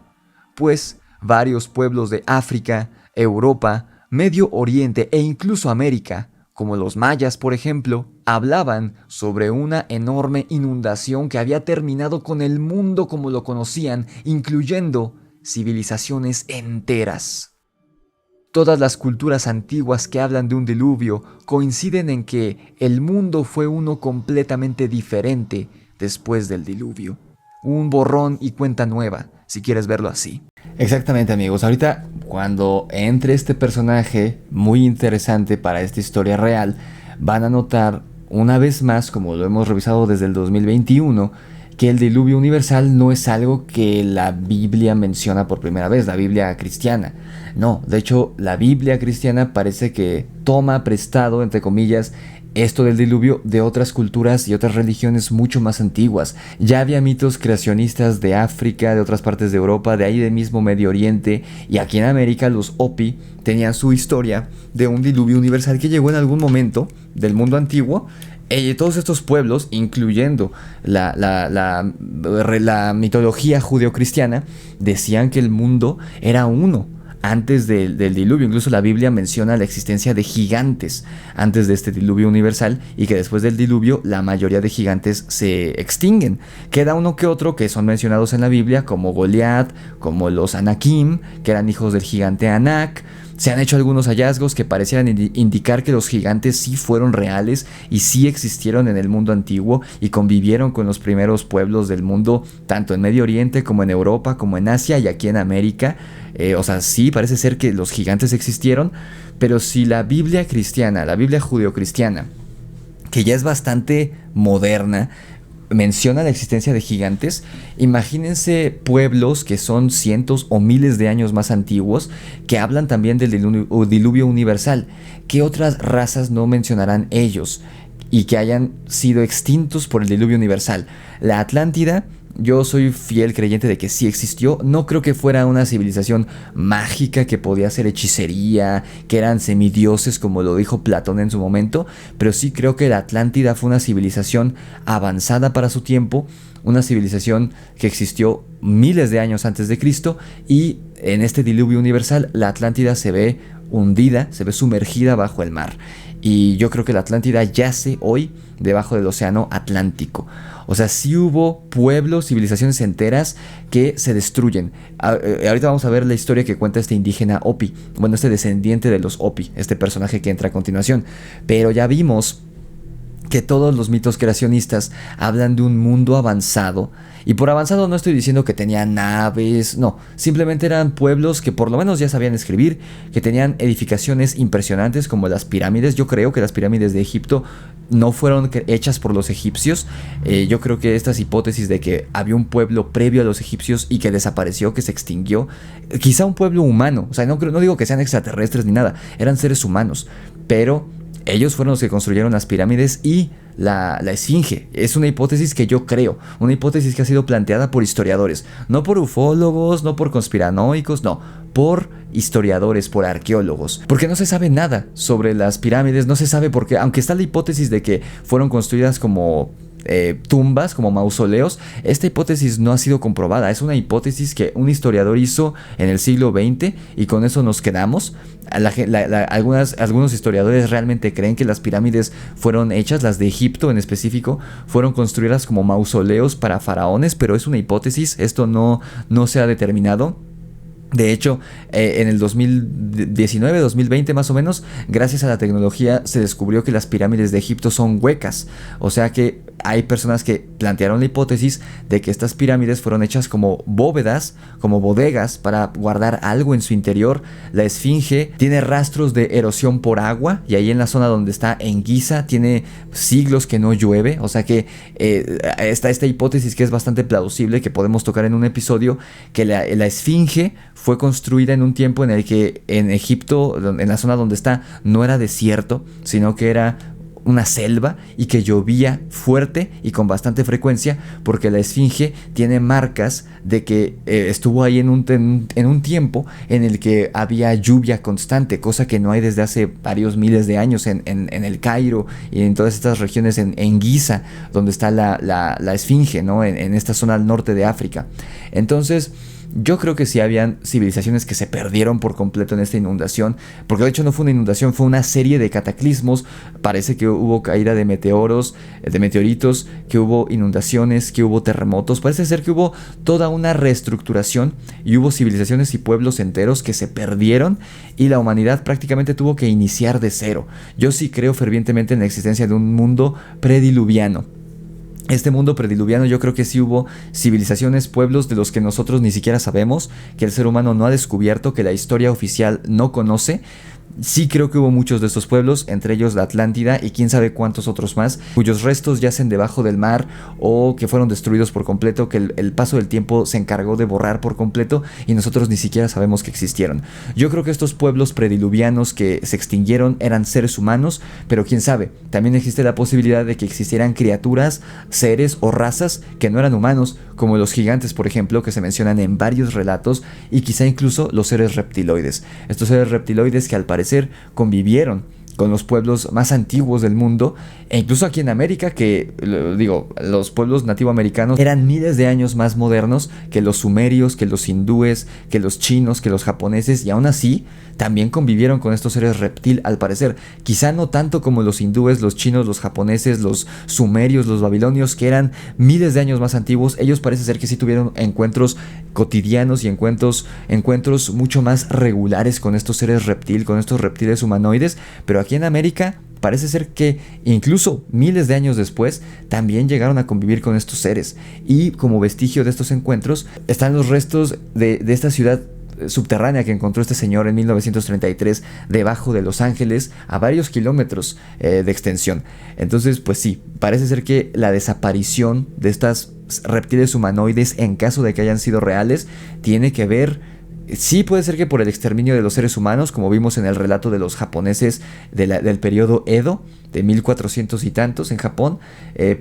pues varios pueblos de África, Europa, Medio Oriente e incluso América, como los mayas por ejemplo, hablaban sobre una enorme inundación que había terminado con el mundo como lo conocían, incluyendo civilizaciones enteras. Todas las culturas antiguas que hablan de un diluvio coinciden en que el mundo fue uno completamente diferente después del diluvio. Un borrón y cuenta nueva, si quieres verlo así. Exactamente, amigos. Ahorita, cuando entre este personaje muy interesante para esta historia real, van a notar una vez más, como lo hemos revisado desde el 2021, que el diluvio universal no es algo que la Biblia menciona por primera vez, la Biblia cristiana. No, de hecho, la Biblia cristiana parece que toma prestado, entre comillas, esto del diluvio de otras culturas y otras religiones mucho más antiguas. Ya había mitos creacionistas de África, de otras partes de Europa, de ahí del mismo Medio Oriente, y aquí en América los Hopi tenían su historia de un diluvio universal que llegó en algún momento del mundo antiguo. Todos estos pueblos, incluyendo la mitología judeocristiana, decían que el mundo era uno antes del diluvio. Incluso la Biblia menciona la existencia de gigantes antes de este diluvio universal, y que después del diluvio la mayoría de gigantes se extinguen. Queda uno que otro que son mencionados en la Biblia, como Goliat, como los Anakim, que eran hijos del gigante Anak. Se han hecho algunos hallazgos que parecieran indicar que los gigantes sí fueron reales y sí existieron en el mundo antiguo y convivieron con los primeros pueblos del mundo, tanto en Medio Oriente como en Europa, como en Asia y aquí en América. O sea, sí, parece ser que los gigantes existieron, pero si la Biblia cristiana, la Biblia judeocristiana, que ya es bastante moderna, menciona la existencia de gigantes, imagínense pueblos que son cientos o miles de años más antiguos, que hablan también del diluvio universal. ¿Qué otras razas no mencionarán ellos y que hayan sido extintos por el diluvio universal? La Atlántida, yo soy fiel creyente de que sí existió. No creo que fuera una civilización mágica que podía hacer hechicería, que eran semidioses como lo dijo Platón en su momento, pero sí creo que la Atlántida fue una civilización avanzada para su tiempo, una civilización que existió miles de años antes de Cristo, y en este diluvio universal la Atlántida se ve hundida, se ve sumergida bajo el mar. Y yo creo que la Atlántida yace hoy debajo del océano Atlántico. O sea, sí hubo pueblos, civilizaciones enteras que se destruyen. Ahorita vamos a ver la historia que cuenta este indígena Hopi. Bueno, este descendiente de los Hopi, este personaje que entra a continuación. Pero ya vimos que todos los mitos creacionistas hablan de un mundo avanzado. Y por avanzado no estoy diciendo que tenían naves, no, simplemente eran pueblos que por lo menos ya sabían escribir, que tenían edificaciones impresionantes como las pirámides. Yo creo que las pirámides de Egipto no fueron hechas por los egipcios. Yo creo que estas hipótesis de que había un pueblo previo a los egipcios y que desapareció, que se extinguió, quizá un pueblo humano, o sea, no digo que sean extraterrestres ni nada, eran seres humanos, pero ellos fueron los que construyeron las pirámides y la esfinge. Es una hipótesis que yo creo, una hipótesis que ha sido planteada por historiadores, no por ufólogos, no por conspiranoicos, no, por historiadores, por arqueólogos, porque no se sabe nada sobre las pirámides, no se sabe por qué, aunque está la hipótesis de que fueron construidas como tumbas, como mausoleos. Esta hipótesis no ha sido comprobada, es una hipótesis que un historiador hizo en el siglo XX y con eso nos quedamos. Algunos historiadores realmente creen que las pirámides fueron hechas, las de Egipto en específico, fueron construidas como mausoleos para faraones, pero es una hipótesis, esto no se ha determinado. De hecho, en el 2019, 2020 más o menos, gracias a la tecnología se descubrió que las pirámides de Egipto son huecas. O sea que hay personas que plantearon la hipótesis de que estas pirámides fueron hechas como bóvedas, como bodegas para guardar algo en su interior. La esfinge tiene rastros de erosión por agua y ahí en la zona donde está en Giza tiene siglos que no llueve. O sea que está esta hipótesis que es bastante plausible, que podemos tocar en un episodio, que la esfinge fue construida en un tiempo en el que en Egipto, en la zona donde está, no era desierto, sino que era una selva y que llovía fuerte y con bastante frecuencia, porque la esfinge tiene marcas de que estuvo ahí en un tiempo en el que había lluvia constante, cosa que no hay desde hace varios miles de años en el Cairo y en todas estas regiones en Giza, donde está la esfinge, ¿no? En esta zona al norte de África. Entonces, yo creo que sí habían civilizaciones que se perdieron por completo en esta inundación, porque de hecho no fue una inundación, fue una serie de cataclismos. Parece que hubo caída de meteoritos, que hubo inundaciones, que hubo terremotos. Parece ser que hubo toda una reestructuración y hubo civilizaciones y pueblos enteros que se perdieron y la humanidad prácticamente tuvo que iniciar de cero. Yo sí creo fervientemente en la existencia de un mundo prediluviano. Este mundo prediluviano, yo creo que sí hubo civilizaciones, pueblos de los que nosotros ni siquiera sabemos, que el ser humano no ha descubierto, que la historia oficial no conoce. Sí creo que hubo muchos de estos pueblos, entre ellos la Atlántida y quién sabe cuántos otros más, cuyos restos yacen debajo del mar o que fueron destruidos por completo, que el paso del tiempo se encargó de borrar por completo y nosotros ni siquiera sabemos que existieron. Yo creo que estos pueblos prediluvianos que se extinguieron eran seres humanos, pero quién sabe, también existe la posibilidad de que existieran criaturas, seres o razas que no eran humanos, como los gigantes, por ejemplo, que se mencionan en varios relatos, y quizá incluso los seres reptiloides. Estos seres reptiloides que al parecer convivieron con los pueblos más antiguos del mundo, e incluso aquí en América, que los pueblos nativoamericanos eran miles de años más modernos que los sumerios, que los hindúes, que los chinos, que los japoneses, y aún así también convivieron con estos seres reptil al parecer. Quizá no tanto como los hindúes, los chinos, los japoneses, los sumerios, los babilonios, que eran miles de años más antiguos. Ellos parece ser que sí tuvieron encuentros cotidianos y encuentros mucho más regulares con estos seres reptil, con estos reptiles humanoides, pero aquí en América parece ser que incluso miles de años después también llegaron a convivir con estos seres, y como vestigio de estos encuentros están los restos de esta ciudad subterránea que encontró este señor en 1933 debajo de Los Ángeles, a varios kilómetros de extensión. Entonces, pues sí, parece ser que la desaparición de estas reptiles humanoides, en caso de que hayan sido reales, tiene que ver, sí, puede ser que por el exterminio de los seres humanos, como vimos en el relato de los japoneses del periodo Edo, de 1400 y tantos en Japón,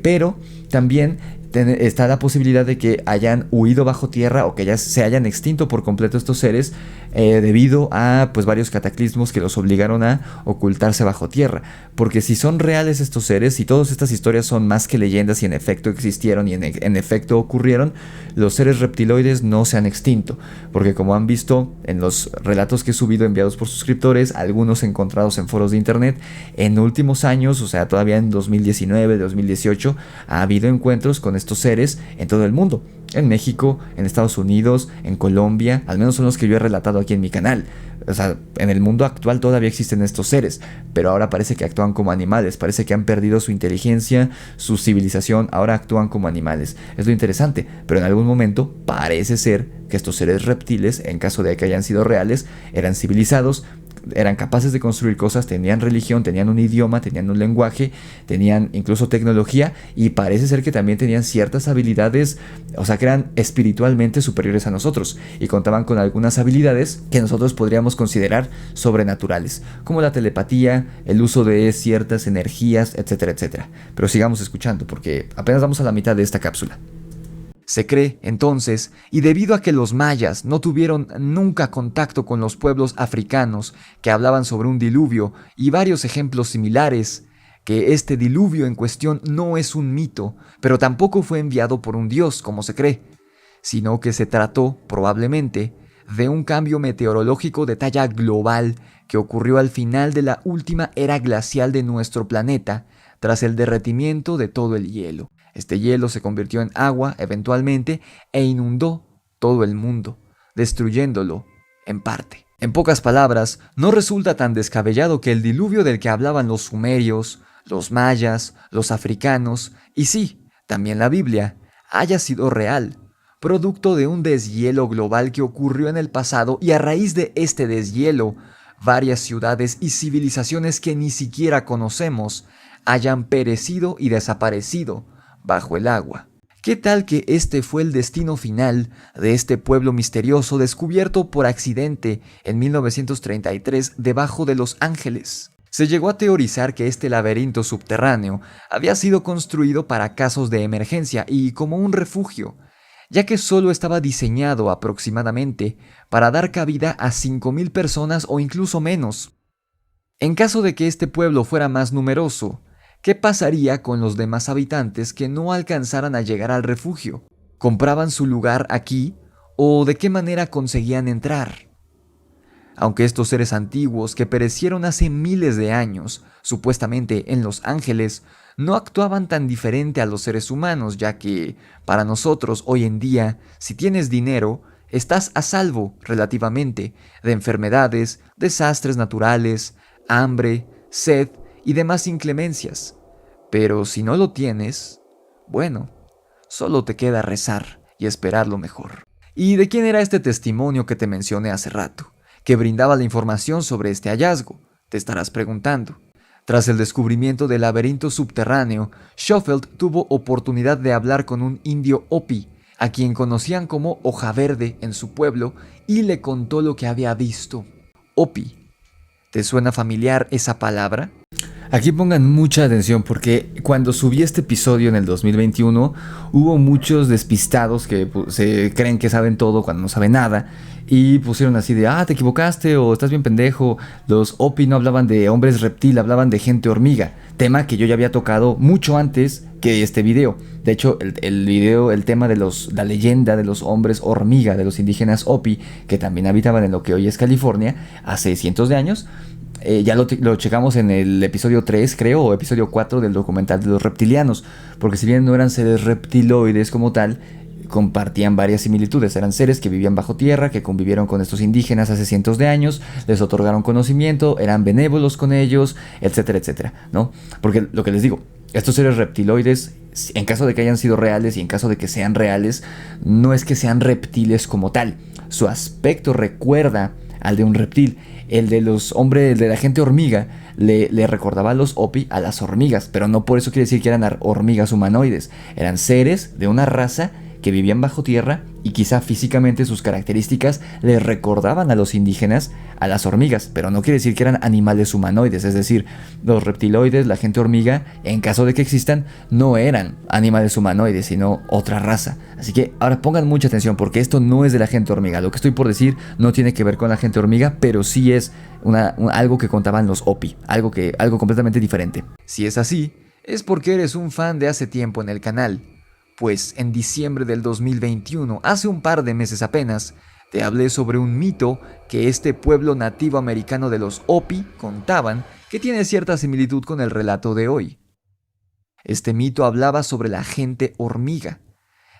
pero también está la posibilidad de que hayan huido bajo tierra o que ya se hayan extinto por completo estos seres debido a pues varios cataclismos que los obligaron a ocultarse bajo tierra. Porque si son reales estos seres, si todas estas historias son más que leyendas y en efecto existieron y en efecto ocurrieron, los seres reptiloides no se han extinto, porque como han visto en los relatos que he subido enviados por suscriptores, algunos encontrados en foros de internet, en últimos años, o sea todavía en 2019, 2018, ha habido encuentros con estos seres en todo el mundo. En México, en Estados Unidos, en Colombia, al menos son los que yo he relatado aquí en mi canal. O sea, en el mundo actual todavía existen estos seres, pero ahora parece que actúan como animales, parece que han perdido su inteligencia, su civilización, ahora actúan como animales. Es lo interesante, pero en algún momento parece ser que estos seres reptiles, en caso de que hayan sido reales, eran civilizados, eran capaces de construir cosas, tenían religión, tenían un idioma, tenían un lenguaje, tenían incluso tecnología y parece ser que también tenían ciertas habilidades, o sea que eran espiritualmente superiores a nosotros y contaban con algunas habilidades que nosotros podríamos considerar sobrenaturales, como la telepatía, el uso de ciertas energías, etcétera, etcétera. Pero sigamos escuchando porque apenas vamos a la mitad de esta cápsula. Se cree, entonces, y debido a que los mayas no tuvieron nunca contacto con los pueblos africanos que hablaban sobre un diluvio y varios ejemplos similares, que este diluvio en cuestión no es un mito, pero tampoco fue enviado por un dios, como se cree, sino que se trató, probablemente, de un cambio meteorológico de talla global que ocurrió al final de la última era glacial de nuestro planeta, tras el derretimiento de todo el hielo. Este hielo se convirtió en agua eventualmente e inundó todo el mundo, destruyéndolo en parte. En pocas palabras, no resulta tan descabellado que el diluvio del que hablaban los sumerios, los mayas, los africanos y sí, también la Biblia, haya sido real, producto de un deshielo global que ocurrió en el pasado y a raíz de este deshielo, varias ciudades y civilizaciones que ni siquiera conocemos hayan perecido y desaparecido bajo el agua. ¿Qué tal que este fue el destino final de este pueblo misterioso descubierto por accidente en 1933 debajo de Los Ángeles? Se llegó a teorizar que este laberinto subterráneo había sido construido para casos de emergencia y como un refugio, ya que solo estaba diseñado aproximadamente para dar cabida a 5,000 personas o incluso menos. En caso de que este pueblo fuera más numeroso, ¿qué pasaría con los demás habitantes que no alcanzaran a llegar al refugio? ¿Compraban su lugar aquí o de qué manera conseguían entrar? Aunque estos seres antiguos que perecieron hace miles de años, supuestamente en Los Ángeles, no actuaban tan diferente a los seres humanos, ya que, para nosotros hoy en día, si tienes dinero, estás a salvo, relativamente, de enfermedades, desastres naturales, hambre, sed y demás inclemencias. Pero si no lo tienes, bueno, solo te queda rezar y esperar lo mejor. ¿Y de quién era este testimonio que te mencioné hace rato, que brindaba la información sobre este hallazgo? Te estarás preguntando. Tras el descubrimiento del laberinto subterráneo, Schofield tuvo oportunidad de hablar con un indio Hopi, a quien conocían como Hoja Verde en su pueblo, y le contó lo que había visto. Hopi. ¿Te suena familiar esa palabra? Aquí pongan mucha atención porque cuando subí este episodio en el 2021 hubo muchos despistados que se creen que saben todo cuando no saben nada y pusieron así de te equivocaste o estás bien pendejo. Los Hopi no hablaban de hombres reptil, hablaban de gente hormiga, tema que yo ya había tocado mucho antes que este video. De hecho, el video, el tema de la leyenda de los hombres hormiga, de los indígenas Hopi, que también habitaban en lo que hoy es California, hace cientos de años, ya lo checamos en el episodio 3, creo, o episodio 4 del documental de los reptilianos, porque si bien no eran seres reptiloides como tal, compartían varias similitudes. Eran seres que vivían bajo tierra, que convivieron con estos indígenas hace cientos de años, les otorgaron conocimiento, eran benévolos con ellos, etcétera, etcétera, ¿no? Porque lo que les digo, estos seres reptiloides, en caso de que hayan sido reales y en caso de que sean reales, no es que sean reptiles como tal. Su aspecto recuerda al de un reptil. El de los hombres, el de la gente hormiga, le recordaba a los Hopi a las hormigas, pero no por eso quiere decir que eran hormigas humanoides. Eran seres de una raza que vivían bajo tierra y quizá físicamente sus características le recordaban a los indígenas a las hormigas, pero no quiere decir que eran animales humanoides. Es decir, los reptiloides, la gente hormiga, en caso de que existan, no eran animales humanoides, sino otra raza. Así que ahora pongan mucha atención porque esto no es de la gente hormiga. Lo que estoy por decir no tiene que ver con la gente hormiga, pero sí es algo que contaban los Hopi, algo completamente diferente. Si es así, es porque eres un fan de hace tiempo en el canal. Pues en diciembre del 2021, hace un par de meses apenas, te hablé sobre un mito que este pueblo nativo americano de los Hopi contaban que tiene cierta similitud con el relato de hoy. Este mito hablaba sobre la gente hormiga,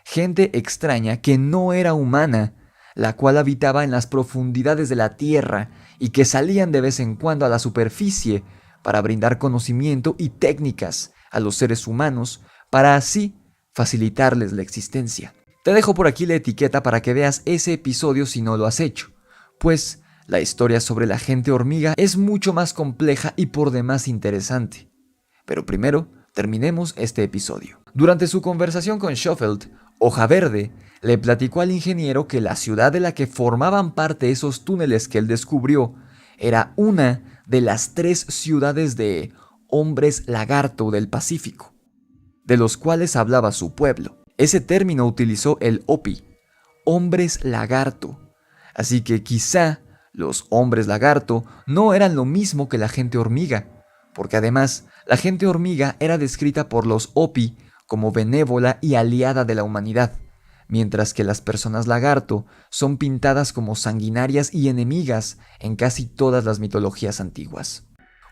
gente extraña que no era humana, la cual habitaba en las profundidades de la tierra y que salían de vez en cuando a la superficie para brindar conocimiento y técnicas a los seres humanos para así facilitarles la existencia. Te dejo por aquí la etiqueta para que veas ese episodio si no lo has hecho, pues la historia sobre la gente hormiga es mucho más compleja y por demás interesante. Pero primero, terminemos este episodio. Durante su conversación con Schofield, Hoja Verde le platicó al ingeniero que la ciudad de la que formaban parte esos túneles que él descubrió era una de las 3 ciudades de hombres lagarto del Pacífico, de los cuales hablaba su pueblo. Ese término utilizó el Hopi, hombres lagarto. Así que quizá los hombres lagarto no eran lo mismo que la gente hormiga, porque además la gente hormiga era descrita por los Hopi como benévola y aliada de la humanidad, mientras que las personas lagarto son pintadas como sanguinarias y enemigas en casi todas las mitologías antiguas.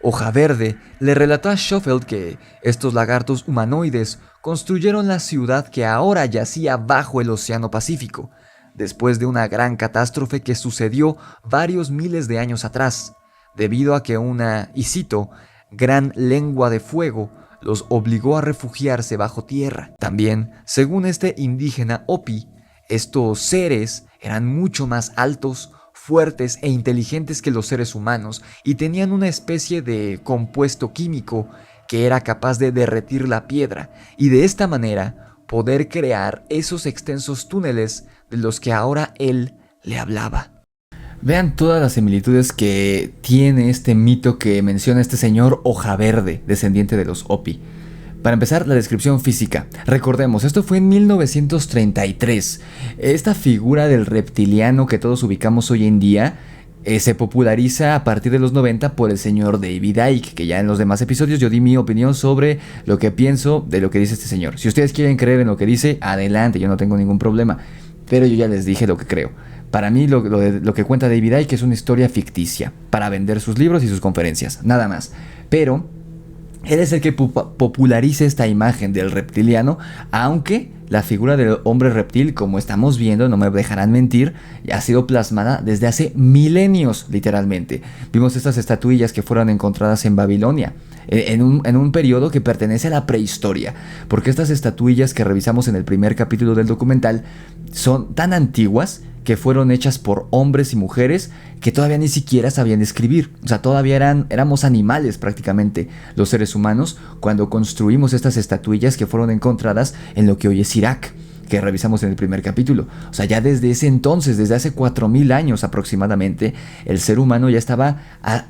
Hoja Verde le relató a Schofield que estos lagartos humanoides construyeron la ciudad que ahora yacía bajo el Océano Pacífico, después de una gran catástrofe que sucedió varios miles de años atrás, debido a que una, y cito, gran lengua de fuego los obligó a refugiarse bajo tierra. También, según este indígena Hopi, estos seres eran mucho más altos, fuertes e inteligentes que los seres humanos y tenían una especie de compuesto químico que era capaz de derretir la piedra y de esta manera poder crear esos extensos túneles de los que ahora él le hablaba. Vean todas las similitudes que tiene este mito que menciona este señor Hoja Verde, descendiente de los Hopi. Para empezar, la descripción física. Recordemos, esto fue en 1933. Esta figura del reptiliano que todos ubicamos hoy en día se populariza a partir de los 90 por el señor David Icke, que ya en los demás episodios yo di mi opinión sobre lo que pienso de lo que dice este señor. Si ustedes quieren creer en lo que dice, adelante, yo no tengo ningún problema, pero yo ya les dije lo que creo. Para mí lo que cuenta David Icke es una historia ficticia para vender sus libros y sus conferencias, nada más. Pero él es el que populariza esta imagen del reptiliano, aunque la figura del hombre reptil, como estamos viendo, no me dejarán mentir, ha sido plasmada desde hace milenios, literalmente. Vimos estas estatuillas que fueron encontradas en Babilonia, en un periodo que pertenece a la prehistoria, porque estas estatuillas que revisamos en el primer capítulo del documental son tan antiguas que fueron hechas por hombres y mujeres que todavía ni siquiera sabían escribir. O sea, todavía éramos animales prácticamente los seres humanos cuando construimos estas estatuillas que fueron encontradas en lo que hoy es Irak, que revisamos en el primer capítulo. O sea, ya desde ese entonces, desde hace 4000 años aproximadamente, el ser humano ya estaba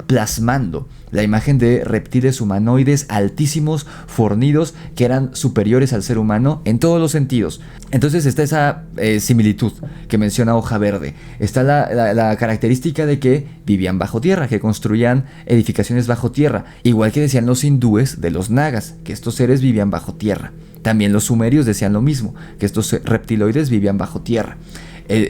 plasmando la imagen de reptiles humanoides altísimos, fornidos, que eran superiores al ser humano en todos los sentidos. Entonces está esa similitud que menciona Hoja Verde. Está la característica de que vivían bajo tierra, que construían edificaciones bajo tierra, igual que decían los hindúes de los nagas, que estos seres vivían bajo tierra. También los sumerios decían lo mismo, que estos reptiloides vivían bajo tierra.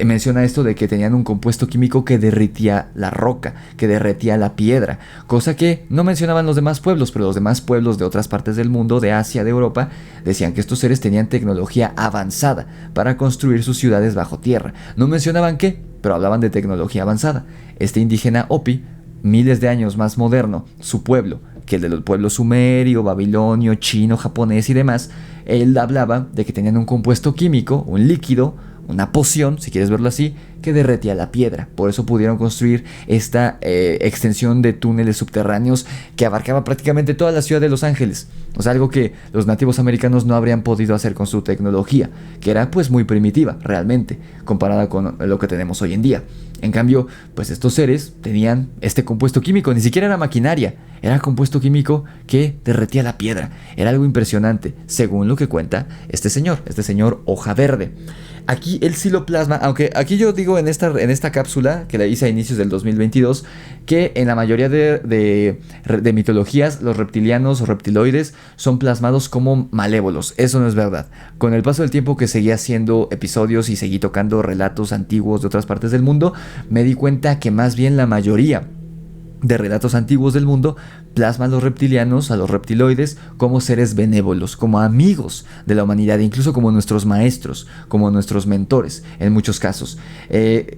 Menciona esto de que tenían un compuesto químico que derretía la roca, que derretía la piedra, cosa que no mencionaban los demás pueblos, pero los demás pueblos de otras partes del mundo, de Asia, de Europa, decían que estos seres tenían tecnología avanzada para construir sus ciudades bajo tierra. No mencionaban qué, pero hablaban de tecnología avanzada. Este indígena Hopi, miles de años más moderno, su pueblo, que el del pueblo sumerio, babilonio, chino, japonés y demás, él hablaba de que tenían un compuesto químico, un líquido, una poción, si quieres verlo así, que derretía la piedra. Por eso pudieron construir esta extensión de túneles subterráneos que abarcaba prácticamente toda la ciudad de Los Ángeles. O sea, algo que los nativos americanos no habrían podido hacer con su tecnología, que era pues muy primitiva, realmente, comparada con lo que tenemos hoy en día. En cambio, pues estos seres tenían este compuesto químico, ni siquiera era maquinaria, era compuesto químico que derretía la piedra. Era algo impresionante, según lo que cuenta este señor Hoja Verde. Aquí él sí lo plasma, aunque aquí yo digo en esta cápsula que la hice a inicios del 2022, que en la mayoría de mitologías los reptilianos o reptiloides son plasmados como malévolos. Eso no es verdad. Con el paso del tiempo que seguí haciendo episodios y seguí tocando relatos antiguos de otras partes del mundo, me di cuenta que más bien la mayoría de relatos antiguos del mundo plasma a los reptilianos, a los reptiloides, como seres benévolos, como amigos de la humanidad, incluso como nuestros maestros, como nuestros mentores, en muchos casos. De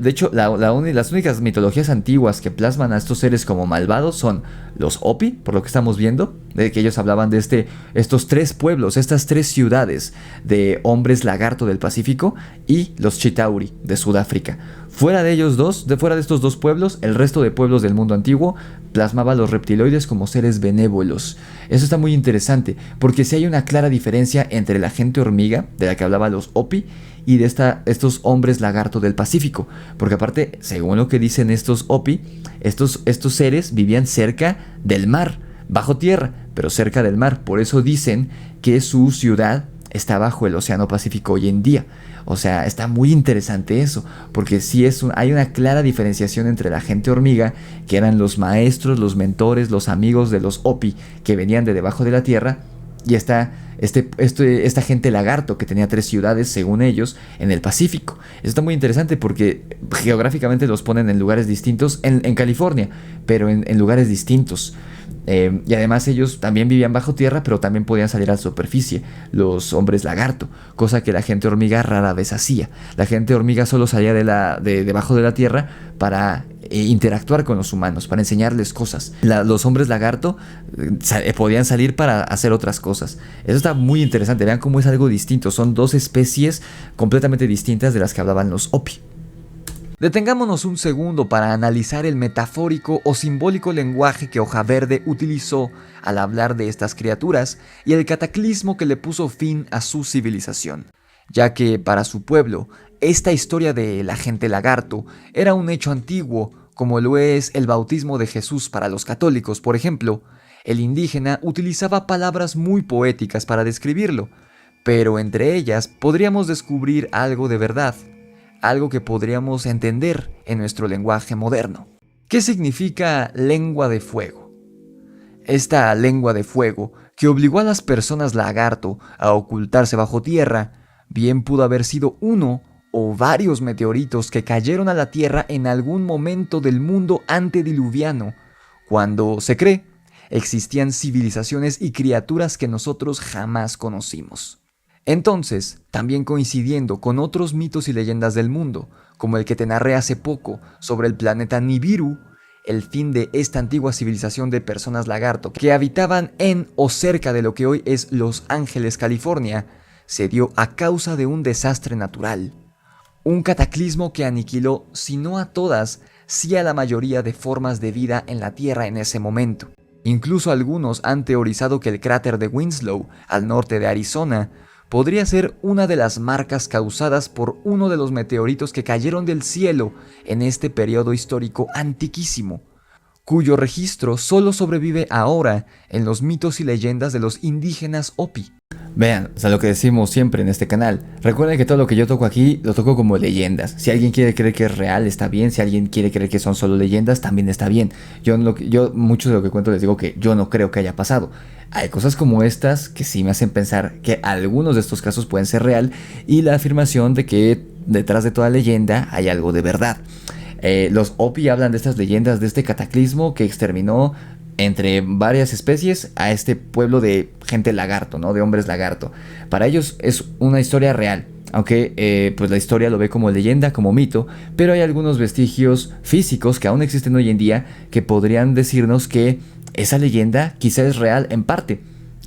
hecho, las únicas mitologías antiguas que plasman a estos seres como malvados son los Hopi, por lo que estamos viendo, de que ellos hablaban de estos 3 pueblos, estas 3 ciudades de hombres lagarto del Pacífico, y los Chitauri de Sudáfrica. Fuera de estos 2 pueblos, el resto de pueblos del mundo antiguo plasmaba a los reptiloides como seres benévolos. Eso está muy interesante, porque sí hay una clara diferencia entre la gente hormiga, de la que hablaba los Hopi, y de estos hombres lagarto del Pacífico. Porque aparte, según lo que dicen estos Hopi, estos seres vivían cerca del mar, bajo tierra, pero cerca del mar. Por eso dicen que su ciudad está bajo el Océano Pacífico hoy en día. O sea, está muy interesante eso, porque sí hay una clara diferenciación entre la gente hormiga, que eran los maestros, los mentores, los amigos de los Hopi, que venían de debajo de la tierra, y esta gente lagarto, que tenía 3 ciudades, según ellos, en el Pacífico. Eso está muy interesante porque geográficamente los ponen en lugares distintos, en California, pero en lugares distintos. Y además ellos también vivían bajo tierra, pero también podían salir a la superficie, los hombres lagarto, cosa que la gente hormiga rara vez hacía. La gente hormiga solo salía debajo de la tierra para interactuar con los humanos, para enseñarles cosas. Los hombres lagarto podían salir para hacer otras cosas. Eso está muy interesante, vean cómo es algo distinto. Son 2 especies completamente distintas de las que hablaban los Hopi. Detengámonos un segundo para analizar el metafórico o simbólico lenguaje que Hoja Verde utilizó al hablar de estas criaturas y el cataclismo que le puso fin a su civilización, ya que para su pueblo, esta historia de la gente lagarto era un hecho antiguo, como lo es el bautismo de Jesús para los católicos, por ejemplo. El indígena utilizaba palabras muy poéticas para describirlo, pero entre ellas podríamos descubrir algo de verdad. Algo que podríamos entender en nuestro lenguaje moderno. ¿Qué significa lengua de fuego? Esta lengua de fuego, que obligó a las personas lagarto a ocultarse bajo tierra, bien pudo haber sido uno o varios meteoritos que cayeron a la Tierra en algún momento del mundo antediluviano, cuando, se cree, existían civilizaciones y criaturas que nosotros jamás conocimos. Entonces, también coincidiendo con otros mitos y leyendas del mundo, como el que te narré hace poco sobre el planeta Nibiru, el fin de esta antigua civilización de personas lagarto que habitaban en o cerca de lo que hoy es Los Ángeles, California, se dio a causa de un desastre natural. Un cataclismo que aniquiló, si no a todas, sí a la mayoría de formas de vida en la Tierra en ese momento. Incluso algunos han teorizado que el cráter de Winslow, al norte de Arizona, podría ser una de las marcas causadas por uno de los meteoritos que cayeron del cielo en este periodo histórico antiquísimo, cuyo registro solo sobrevive ahora en los mitos y leyendas de los indígenas Hopi. Vean, o sea, lo que decimos siempre en este canal. Recuerden que todo lo que yo toco aquí lo toco como leyendas. Si alguien quiere creer que es real, está bien. Si alguien quiere creer que son solo leyendas, también está bien. Yo mucho de lo que cuento les digo que yo no creo que haya pasado. Hay cosas como estas que sí me hacen pensar que algunos de estos casos pueden ser real, y la afirmación de que detrás de toda leyenda hay algo de verdad. Los Hopi hablan de estas leyendas, de este cataclismo que exterminó entre varias especies a este pueblo de gente lagarto, ¿no? De hombres lagarto. Para ellos es una historia real, aunque pues la historia lo ve como leyenda, como mito, pero hay algunos vestigios físicos que aún existen hoy en día que podrían decirnos que esa leyenda quizá es real en parte.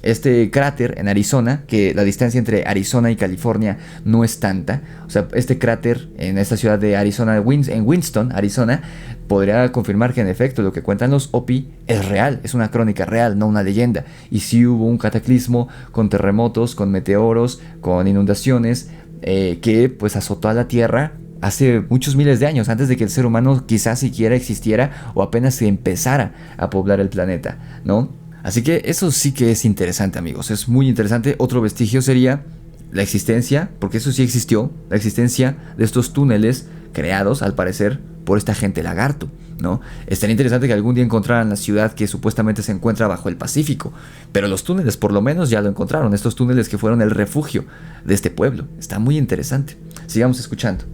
Este cráter en Arizona, que la distancia entre Arizona y California no es tanta, o sea, este cráter en esta ciudad de Arizona, en Winston, Arizona, podría confirmar que en efecto lo que cuentan los Hopi es real, es una crónica real, no una leyenda. Y sí hubo un cataclismo con terremotos, con meteoros, con inundaciones, que pues azotó a la Tierra hace muchos miles de años, antes de que el ser humano quizás siquiera existiera o apenas se empezara a poblar el planeta, ¿no? Así que eso sí que es interesante, amigos, es muy interesante. Otro vestigio sería la existencia, porque eso sí existió, la existencia de estos túneles creados, al parecer, por esta gente lagarto, ¿no? Es tan interesante que algún día encontraran la ciudad que supuestamente se encuentra bajo el Pacífico, pero los túneles por lo menos ya lo encontraron, estos túneles que fueron el refugio de este pueblo. Está muy interesante. Sigamos escuchando.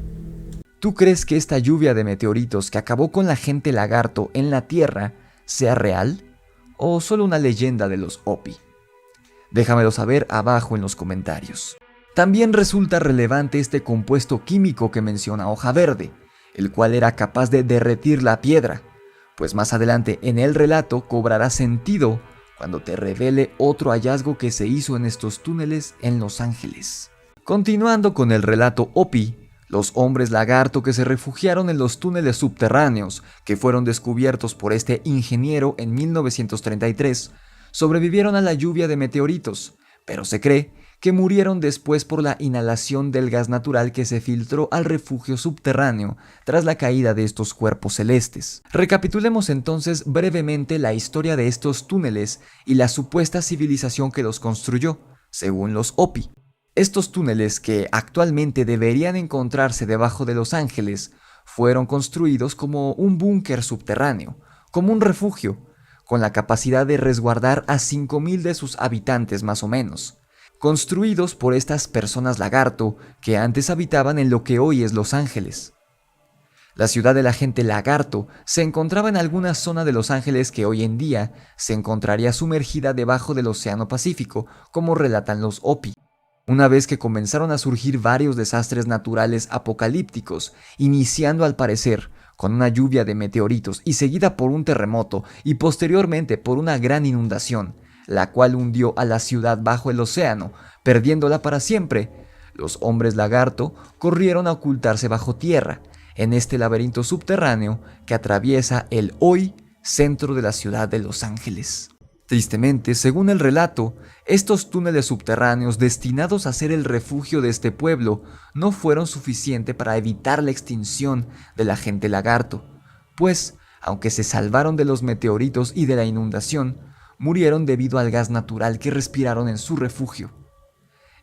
¿Tú crees que esta lluvia de meteoritos que acabó con la gente lagarto en la Tierra sea real? o solo una leyenda de los Hopi? Déjamelo saber abajo en los comentarios. También resulta relevante este compuesto químico que menciona Hoja Verde, el cual era capaz de derretir la piedra, pues más adelante en el relato cobrará sentido cuando te revele otro hallazgo que se hizo en estos túneles en Los Ángeles. Continuando con el relato Hopi, los hombres lagarto que se refugiaron en los túneles subterráneos que fueron descubiertos por este ingeniero en 1933 sobrevivieron a la lluvia de meteoritos, pero se cree que murieron después por la inhalación del gas natural que se filtró al refugio subterráneo tras la caída de estos cuerpos celestes. Recapitulemos entonces brevemente la historia de estos túneles y la supuesta civilización que los construyó, según los Hopi. Estos túneles, que actualmente deberían encontrarse debajo de Los Ángeles, fueron construidos como un búnker subterráneo, como un refugio, con la capacidad de resguardar a 5,000 de sus habitantes más o menos, construidos por estas personas lagarto que antes habitaban en lo que hoy es Los Ángeles. La ciudad de la gente lagarto se encontraba en alguna zona de Los Ángeles que hoy en día se encontraría sumergida debajo del Océano Pacífico, como relatan los Hopi. Una vez que comenzaron a surgir varios desastres naturales apocalípticos, iniciando al parecer con una lluvia de meteoritos y seguida por un terremoto y posteriormente por una gran inundación, la cual hundió a la ciudad bajo el océano, perdiéndola para siempre, los hombres lagarto corrieron a ocultarse bajo tierra, en este laberinto subterráneo que atraviesa el hoy centro de la ciudad de Los Ángeles. Tristemente, según el relato, estos túneles subterráneos destinados a ser el refugio de este pueblo no fueron suficientes para evitar la extinción de la gente lagarto, pues, aunque se salvaron de los meteoritos y de la inundación, murieron debido al gas natural que respiraron en su refugio.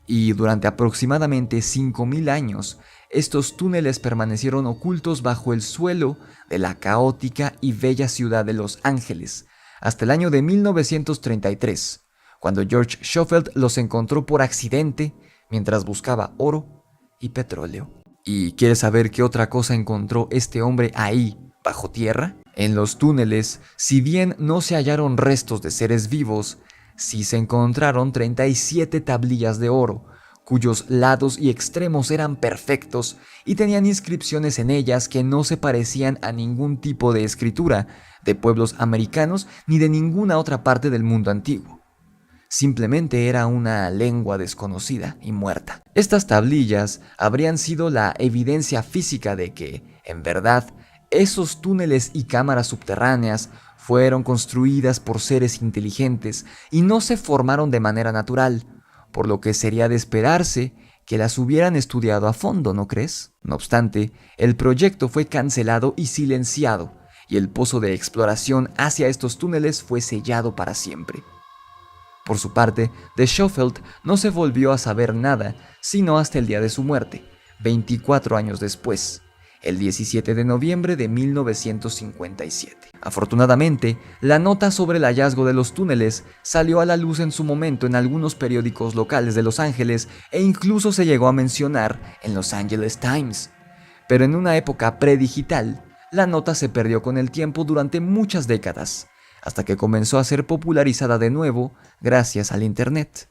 Y durante aproximadamente 5,000 años, estos túneles permanecieron ocultos bajo el suelo de la caótica y bella ciudad de Los Ángeles, hasta el año de 1933, cuando George Schofield los encontró por accidente mientras buscaba oro y petróleo. ¿Y quieres saber qué otra cosa encontró este hombre ahí, bajo tierra? En los túneles, si bien no se hallaron restos de seres vivos, sí se encontraron 37 tablillas de oro, cuyos lados y extremos eran perfectos y tenían inscripciones en ellas que no se parecían a ningún tipo de escritura de pueblos americanos ni de ninguna otra parte del mundo antiguo. Simplemente era una lengua desconocida y muerta. Estas tablillas habrían sido la evidencia física de que, en verdad, esos túneles y cámaras subterráneas fueron construidas por seres inteligentes y no se formaron de manera natural, por lo que sería de esperarse que las hubieran estudiado a fondo, ¿no crees? No obstante, el proyecto fue cancelado y silenciado, y el pozo de exploración hacia estos túneles fue sellado para siempre. Por su parte, de Schofield no se volvió a saber nada, sino hasta el día de su muerte, 24 años después, el 17 de noviembre de 1957. Afortunadamente, la nota sobre el hallazgo de los túneles salió a la luz en su momento en algunos periódicos locales de Los Ángeles e incluso se llegó a mencionar en Los Angeles Times. Pero en una época predigital, la nota se perdió con el tiempo durante muchas décadas, hasta que comenzó a ser popularizada de nuevo gracias al Internet.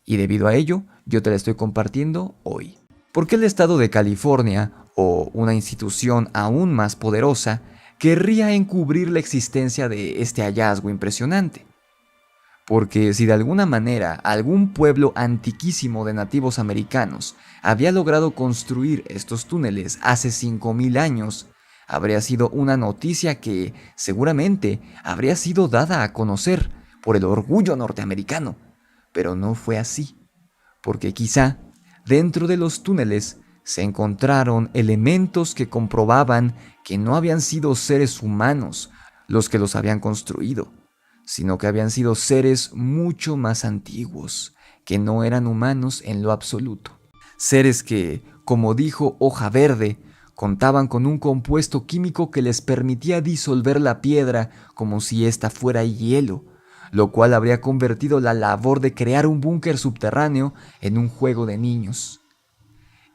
Y debido a ello, yo te la estoy compartiendo hoy. ¿Por qué el estado de California, o una institución aún más poderosa, querría encubrir la existencia de este hallazgo impresionante? Porque si de alguna manera algún pueblo antiquísimo de nativos americanos había logrado construir estos túneles hace 5,000 años, habría sido una noticia que seguramente habría sido dada a conocer por el orgullo norteamericano. Pero no fue así, porque quizá dentro de los túneles se encontraron elementos que comprobaban que no habían sido seres humanos los que los habían construido, sino que habían sido seres mucho más antiguos, que no eran humanos en lo absoluto. Seres que, como dijo Hoja Verde, contaban con un compuesto químico que les permitía disolver la piedra como si ésta fuera hielo, lo cual habría convertido la labor de crear un búnker subterráneo en un juego de niños.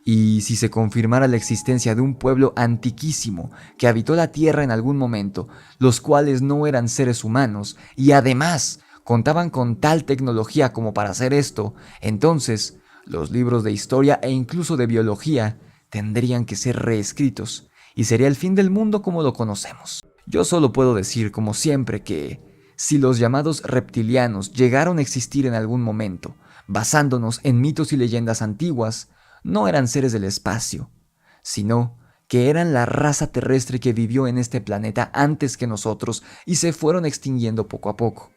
Y si se confirmara la existencia de un pueblo antiquísimo que habitó la Tierra en algún momento, los cuales no eran seres humanos y además contaban con tal tecnología como para hacer esto, entonces los libros de historia e incluso de biología tendrían que ser reescritos y sería el fin del mundo como lo conocemos. Yo solo puedo decir, como siempre, que si los llamados reptilianos llegaron a existir en algún momento, basándonos en mitos y leyendas antiguas, no eran seres del espacio, sino que eran la raza terrestre que vivió en este planeta antes que nosotros y se fueron extinguiendo poco a poco.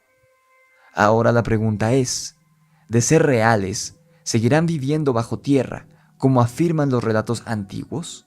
Ahora la pregunta es, de ser reales, ¿seguirán viviendo bajo tierra, como afirman los relatos antiguos?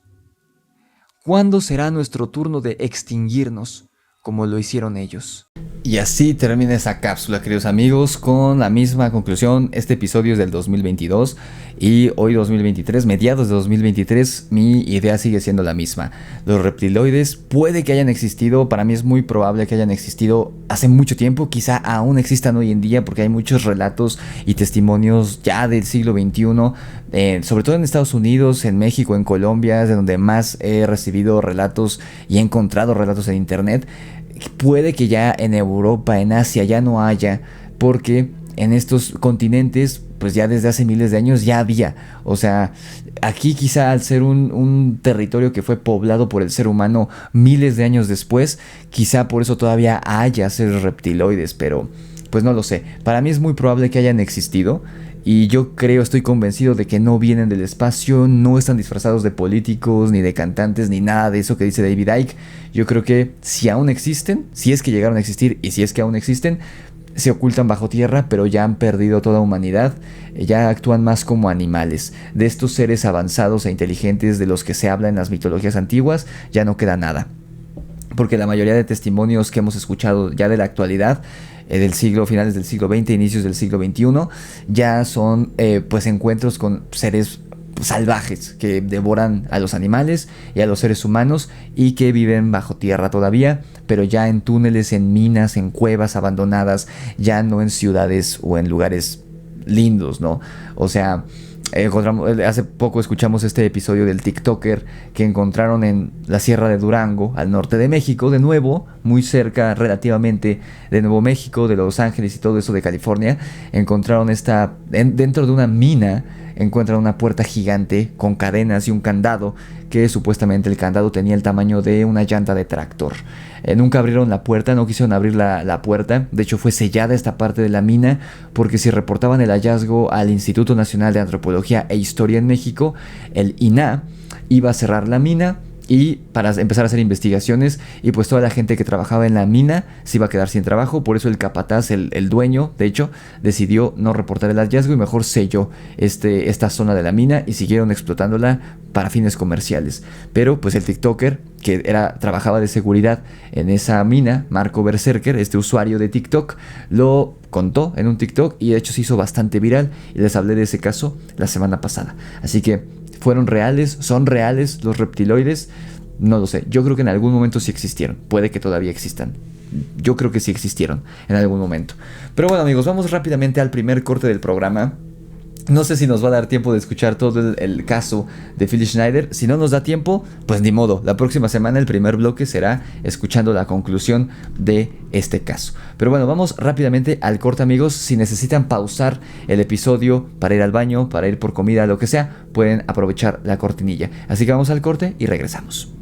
¿Cuándo será nuestro turno de extinguirnos, como lo hicieron ellos? Y así termina esa cápsula, queridos amigos, con la misma conclusión. Este episodio es del 2022 y hoy 2023, mediados de 2023, mi idea sigue siendo la misma. Los reptiloides puede que hayan existido, para mí es muy probable que hayan existido hace mucho tiempo, quizá aún existan hoy en día porque hay muchos relatos y testimonios ya del siglo XXI, sobre todo en Estados Unidos, en México, en Colombia, es de donde más he recibido relatos y he encontrado relatos en internet. Puede que ya en Europa, en Asia ya no haya, porque en estos continentes pues ya desde hace miles de años ya había. O sea, aquí quizá al ser un territorio que fue poblado por el ser humano miles de años después, quizá por eso todavía haya seres reptiloides, pero pues no lo sé. Para mí es muy probable que hayan existido. Y yo estoy convencido de que no vienen del espacio, no están disfrazados de políticos, ni de cantantes, ni nada de eso que dice David Icke. Yo creo que si aún existen, si es que llegaron a existir y si es que aún existen, se ocultan bajo tierra, pero ya han perdido toda humanidad, ya actúan más como animales. De estos seres avanzados e inteligentes de los que se habla en las mitologías antiguas, ya no queda nada. Porque la mayoría de testimonios que hemos escuchado ya de la actualidad, del siglo, finales del siglo XX, inicios del siglo XXI, ya son pues encuentros con seres salvajes que devoran a los animales y a los seres humanos y que viven bajo tierra todavía, pero ya en túneles, en minas, en cuevas abandonadas, ya no en ciudades o en lugares lindos, ¿no? O sea, hace poco escuchamos este episodio del TikToker que encontraron en la Sierra de Durango, al norte de México, de nuevo, muy cerca relativamente de Nuevo México, de Los Ángeles y todo eso de California. Encontraron dentro de una mina, encuentran una puerta gigante con cadenas y un candado que supuestamente el candado tenía el tamaño de una llanta de tractor. Nunca abrieron la puerta, no quisieron abrir la puerta. De hecho fue sellada esta parte de la mina porque si reportaban el hallazgo al Instituto Nacional de Antropología e Historia en México, el INAH iba a cerrar la mina y para empezar a hacer investigaciones, y pues toda la gente que trabajaba en la mina se iba a quedar sin trabajo. Por eso el capataz, el dueño, de hecho, decidió no reportar el hallazgo y mejor selló esta zona de la mina y siguieron explotándola para fines comerciales. Pero pues el TikToker que trabajaba de seguridad en esa mina, Marco Berserker, este usuario de TikTok, lo contó en un TikTok y de hecho se hizo bastante viral y les hablé de ese caso la semana pasada. Así que ¿fueron reales? ¿Son reales los reptiloides? No lo sé. Yo creo que en algún momento sí existieron. Puede que todavía existan. Yo creo que sí existieron en algún momento. Pero bueno, amigos, vamos rápidamente al primer corte del programa. No sé si nos va a dar tiempo de escuchar todo el caso de Phil Schneider. Si no nos da tiempo, pues ni modo. La próxima semana el primer bloque será escuchando la conclusión de este caso. Pero bueno, vamos rápidamente al corte, amigos. Si necesitan pausar el episodio para ir al baño, para ir por comida, lo que sea, pueden aprovechar la cortinilla. Así que vamos al corte y regresamos.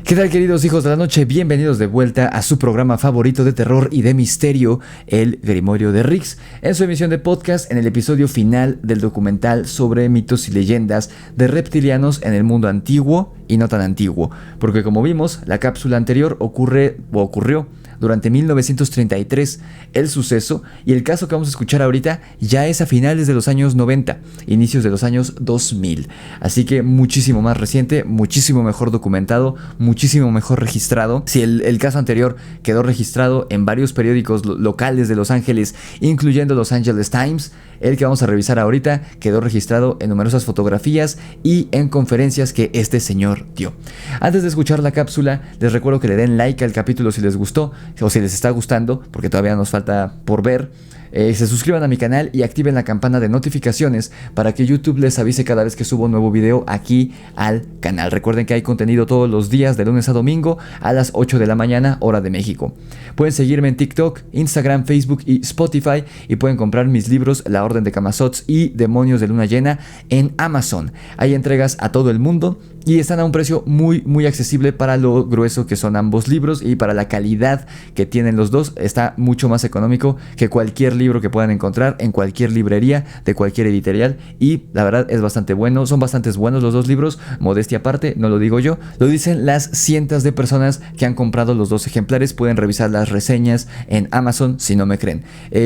¿Qué tal, queridos hijos de la noche? Bienvenidos de vuelta a su programa favorito de terror y de misterio, El Grimorio de Riggs, en su emisión de podcast, en el episodio final del documental sobre mitos y leyendas de reptilianos en el mundo antiguo y no tan antiguo, porque como vimos, la cápsula anterior ocurrió durante 1933 el suceso, y el caso que vamos a escuchar ahorita ya es a finales de los años 90, inicios de los años 2000, así que muchísimo más reciente, muchísimo mejor documentado, muchísimo mejor registrado. Si el caso anterior quedó registrado en varios periódicos locales de Los Ángeles, incluyendo Los Angeles Times, El que vamos a revisar ahorita quedó registrado en numerosas fotografías y en conferencias que este señor dio. Antes de escuchar la cápsula, les recuerdo que le den like al capítulo si les gustó o si les está gustando, porque todavía nos falta por ver. Se suscriban a mi canal y activen la campana de notificaciones para que YouTube les avise cada vez que subo un nuevo video aquí al canal. Recuerden que hay contenido todos los días de lunes a domingo a las 8 de la mañana, hora de México. Pueden seguirme en TikTok, Instagram, Facebook y Spotify, y pueden comprar mis libros La Orden de Camazotz y Demonios de Luna Llena en Amazon. Hay entregas a todo el mundo y están a un precio muy accesible para lo grueso que son ambos libros y para la calidad que tienen los dos. Está mucho más económico que cualquier libro que puedan encontrar en cualquier librería de cualquier editorial, y la verdad es bastante bueno. Son bastante buenos los dos libros, modestia aparte, no lo digo yo, lo dicen las cientos de personas que han comprado los dos ejemplares. Pueden revisar las reseñas en Amazon si no me creen.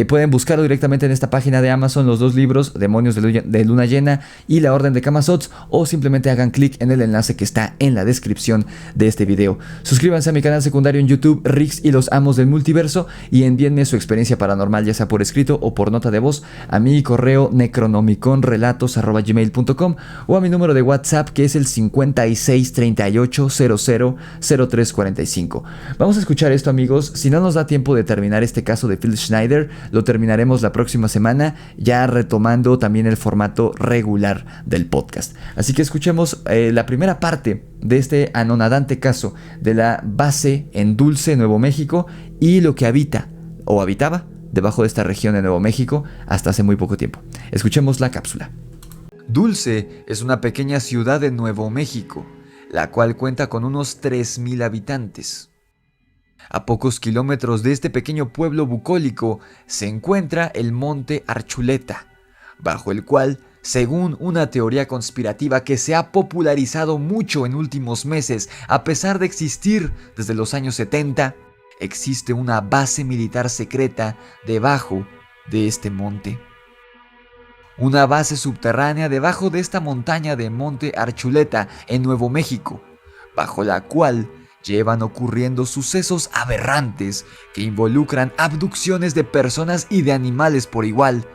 Pueden buscarlo directamente en esta página de Amazon, los dos libros, Demonios de Luna Llena y La Orden de Camazotz, o simplemente hagan clic en el enlace que está en la descripción de este video. Suscríbanse a mi canal secundario en YouTube, Rix y los Amos del Multiverso, y envíenme su experiencia paranormal, ya sea por escrito o por nota de voz, a mi correo necronomiconrelatos@gmail.com o a mi número de WhatsApp, que es el 5638000345. Vamos a escuchar esto, amigos. Si no nos da tiempo de terminar este caso de Phil Schneider, lo terminaremos la próxima semana, ya retomando también el formato regular del podcast. Así que escuchemos la primera parte de este anonadante caso de la base en Dulce, Nuevo México, y lo que habita o habitaba debajo de esta región de Nuevo México hasta hace muy poco tiempo. Escuchemos la cápsula. Dulce es una pequeña ciudad de Nuevo México, la cual cuenta con unos 3,000 habitantes. A pocos kilómetros de este pequeño pueblo bucólico se encuentra el Monte Archuleta, bajo el cual, según una teoría conspirativa que se ha popularizado mucho en últimos meses, a pesar de existir desde los años 70, existe una base militar secreta debajo de este monte. Una base subterránea debajo de esta montaña de Monte Archuleta en Nuevo México, bajo la cual llevan ocurriendo sucesos aberrantes que involucran abducciones de personas y de animales por igual,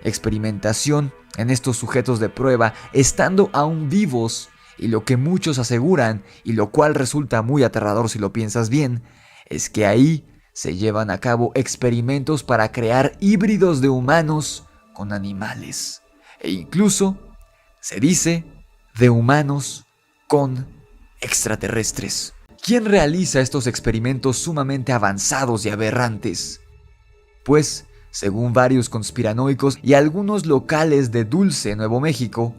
experimentación en estos sujetos de prueba estando aún vivos, y lo que muchos aseguran, y lo cual resulta muy aterrador si lo piensas bien, es que ahí se llevan a cabo experimentos para crear híbridos de humanos con animales, e incluso, se dice, de humanos con extraterrestres. ¿Quién realiza estos experimentos sumamente avanzados y aberrantes? Pues, según varios conspiranoicos y algunos locales de Dulce, Nuevo México,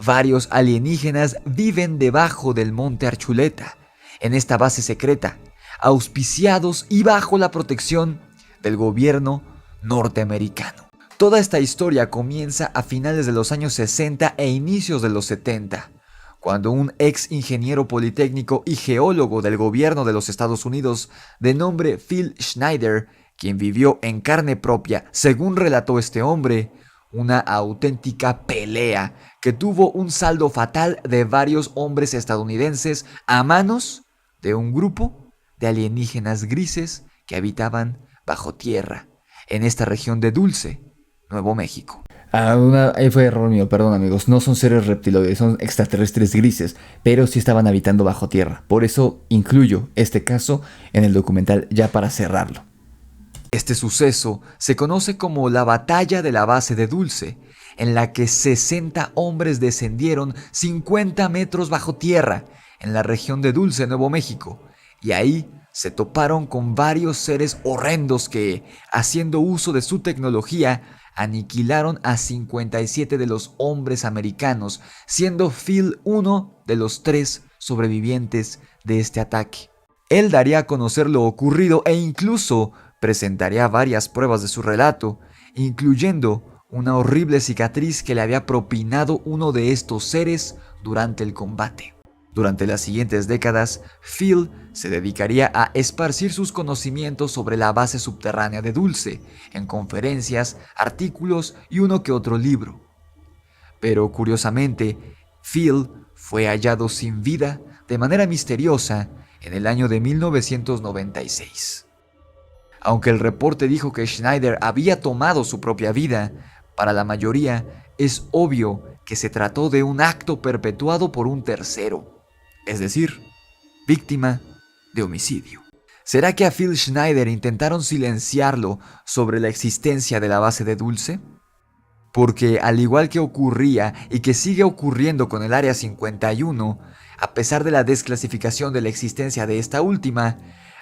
varios alienígenas viven debajo del Monte Archuleta, en esta base secreta, auspiciados y bajo la protección del gobierno norteamericano. Toda esta historia comienza a finales de los años 60 e inicios de los 70, cuando un ex ingeniero politécnico y geólogo del gobierno de los Estados Unidos, de nombre Phil Schneider, quien vivió en carne propia, según relató este hombre, una auténtica pelea que tuvo un saldo fatal de varios hombres estadounidenses a manos de un grupo de alienígenas grises que habitaban bajo tierra en esta región de Dulce, Nuevo México. Ahí fue error mío, perdón amigos, no son seres reptiloides, son extraterrestres grises, pero sí estaban habitando bajo tierra. Por eso incluyo este caso en el documental ya para cerrarlo. Este suceso se conoce como la Batalla de la Base de Dulce, en la que 60 hombres descendieron 50 metros bajo tierra en la región de Dulce, Nuevo México, y ahí se toparon con varios seres horrendos que, haciendo uso de su tecnología, aniquilaron a 57 de los hombres americanos, siendo Phil uno de los 3 sobrevivientes de este ataque. Él daría a conocer lo ocurrido e incluso presentaría varias pruebas de su relato, incluyendo una horrible cicatriz que le había propinado uno de estos seres durante el combate. Durante las siguientes décadas, Phil se dedicaría a esparcir sus conocimientos sobre la base subterránea de Dulce, en conferencias, artículos y uno que otro libro. Pero curiosamente, Phil fue hallado sin vida de manera misteriosa en el año de 1996. Aunque el reporte dijo que Schneider había tomado su propia vida, Para la mayoría es obvio que se trató de un acto perpetuado por un tercero, es decir, víctima de homicidio. ¿Será que a Phil Schneider intentaron silenciarlo sobre la existencia de la base de Dulce? Porque al igual que ocurría y que sigue ocurriendo con el Área 51, a pesar de la desclasificación de la existencia de esta última,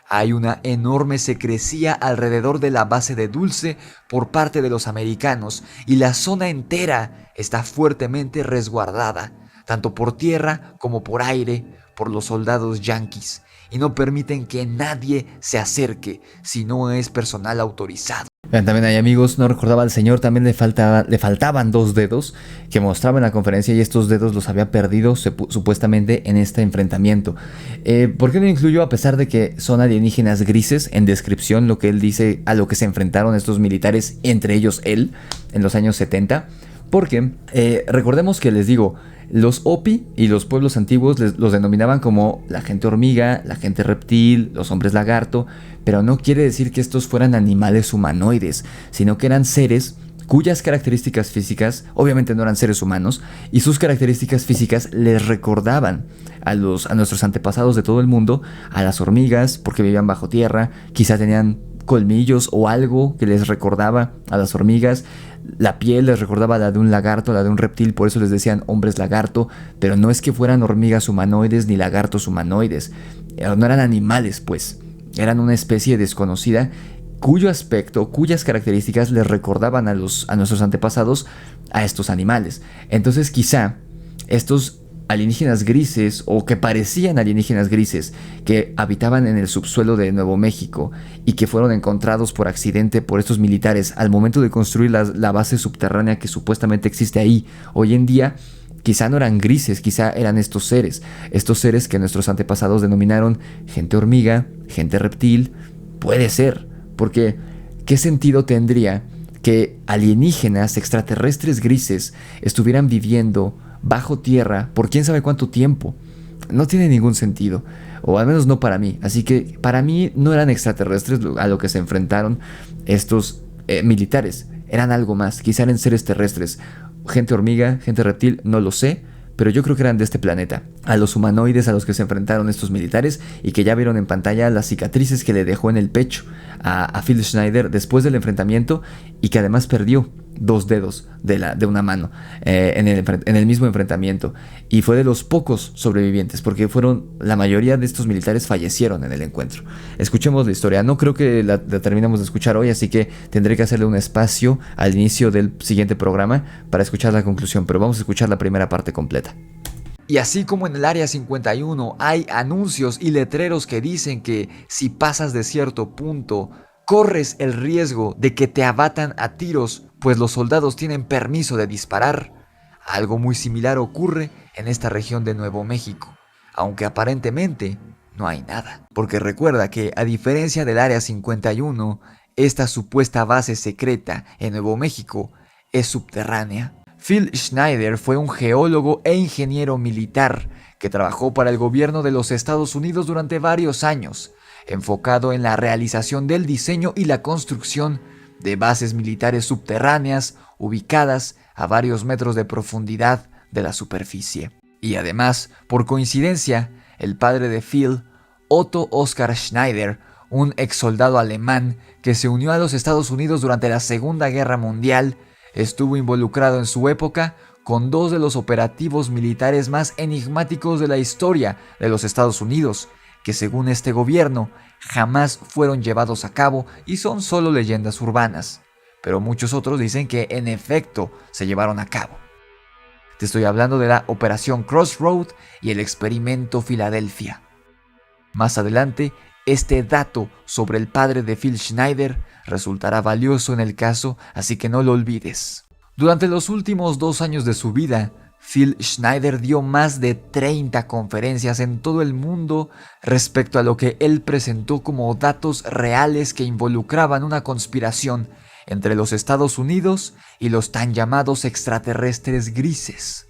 hay una enorme secrecía alrededor de la base de Dulce por parte de los americanos y la zona entera está fuertemente resguardada, tanto por tierra como por aire, por los soldados yanquis, y no permiten que nadie se acerque si no es personal autorizado. Vean, también hay amigos, no recordaba al señor, también le faltaban 2 dedos que mostraba en la conferencia y estos dedos los había perdido supuestamente en este enfrentamiento. ¿Por qué lo incluyo? A pesar de que son alienígenas grises en descripción, lo que él dice a lo que se enfrentaron estos militares, entre ellos él, en los años 70. Porque recordemos que les digo, los Hopi y los pueblos antiguos los denominaban como la gente hormiga, la gente reptil, los hombres lagarto, pero no quiere decir que estos fueran animales humanoides, sino que eran seres cuyas características físicas, obviamente no eran seres humanos, y sus características físicas les recordaban a nuestros antepasados de todo el mundo, a las hormigas, porque vivían bajo tierra, quizá tenían colmillos o algo que les recordaba a las hormigas. La piel les recordaba la de un lagarto, la de un reptil, por eso les decían hombres lagarto, pero no es que fueran hormigas humanoides ni lagartos humanoides, no eran animales pues, eran una especie desconocida cuyo aspecto, cuyas características les recordaban a nuestros antepasados a estos animales. Entonces quizá estos alienígenas grises o que parecían alienígenas grises que habitaban en el subsuelo de Nuevo México y que fueron encontrados por accidente por estos militares al momento de construir la base subterránea que supuestamente existe ahí hoy en día, quizá no eran grises, quizá eran estos seres que nuestros antepasados denominaron gente hormiga, gente reptil. Puede ser, porque ¿qué sentido tendría que alienígenas extraterrestres grises estuvieran viviendo bajo tierra por quién sabe cuánto tiempo? No tiene ningún sentido, o al menos no para mí. Así que para mí no eran extraterrestres a lo que se enfrentaron estos militares, eran algo más, quizá eran seres terrestres, gente hormiga, gente reptil, no lo sé, pero yo creo que eran de este planeta. A los humanoides a los que se enfrentaron estos militares y que ya vieron en pantalla las cicatrices que le dejó en el pecho a Phil Schneider después del enfrentamiento, y que además perdió 2 dedos de una mano en el mismo enfrentamiento, y fue de los pocos sobrevivientes porque la mayoría de estos militares fallecieron en el encuentro. Escuchemos la historia. No creo que la terminemos de escuchar hoy, así que tendré que hacerle un espacio al inicio del siguiente programa para escuchar la conclusión, pero vamos a escuchar la primera parte completa. Y así como en el Área 51 hay anuncios y letreros que dicen que si pasas de cierto punto corres el riesgo de que te abatan a tiros, pues los soldados tienen permiso de disparar, algo muy similar ocurre en esta región de Nuevo México, aunque aparentemente no hay nada. Porque recuerda que, a diferencia del Área 51, esta supuesta base secreta en Nuevo México es subterránea. Phil Schneider fue un geólogo e ingeniero militar que trabajó para el gobierno de los Estados Unidos durante varios años, enfocado en la realización del diseño y la construcción de bases militares subterráneas ubicadas a varios metros de profundidad de la superficie. Y además, por coincidencia, el padre de Phil, Otto Oskar Schneider, un ex soldado alemán que se unió a los Estados Unidos durante la Segunda Guerra Mundial, estuvo involucrado en su época con 2 de los operativos militares más enigmáticos de la historia de los Estados Unidos, que según este gobierno jamás fueron llevados a cabo y son solo leyendas urbanas, pero muchos otros dicen que en efecto se llevaron a cabo. Te estoy hablando de la Operación Crossroad y el Experimento Filadelfia. Más adelante, este dato sobre el padre de Phil Schneider resultará valioso en el caso, así que no lo olvides. Durante los últimos 2 años de su vida, Phil Schneider dio más de 30 conferencias en todo el mundo respecto a lo que él presentó como datos reales que involucraban una conspiración entre los Estados Unidos y los tan llamados extraterrestres grises.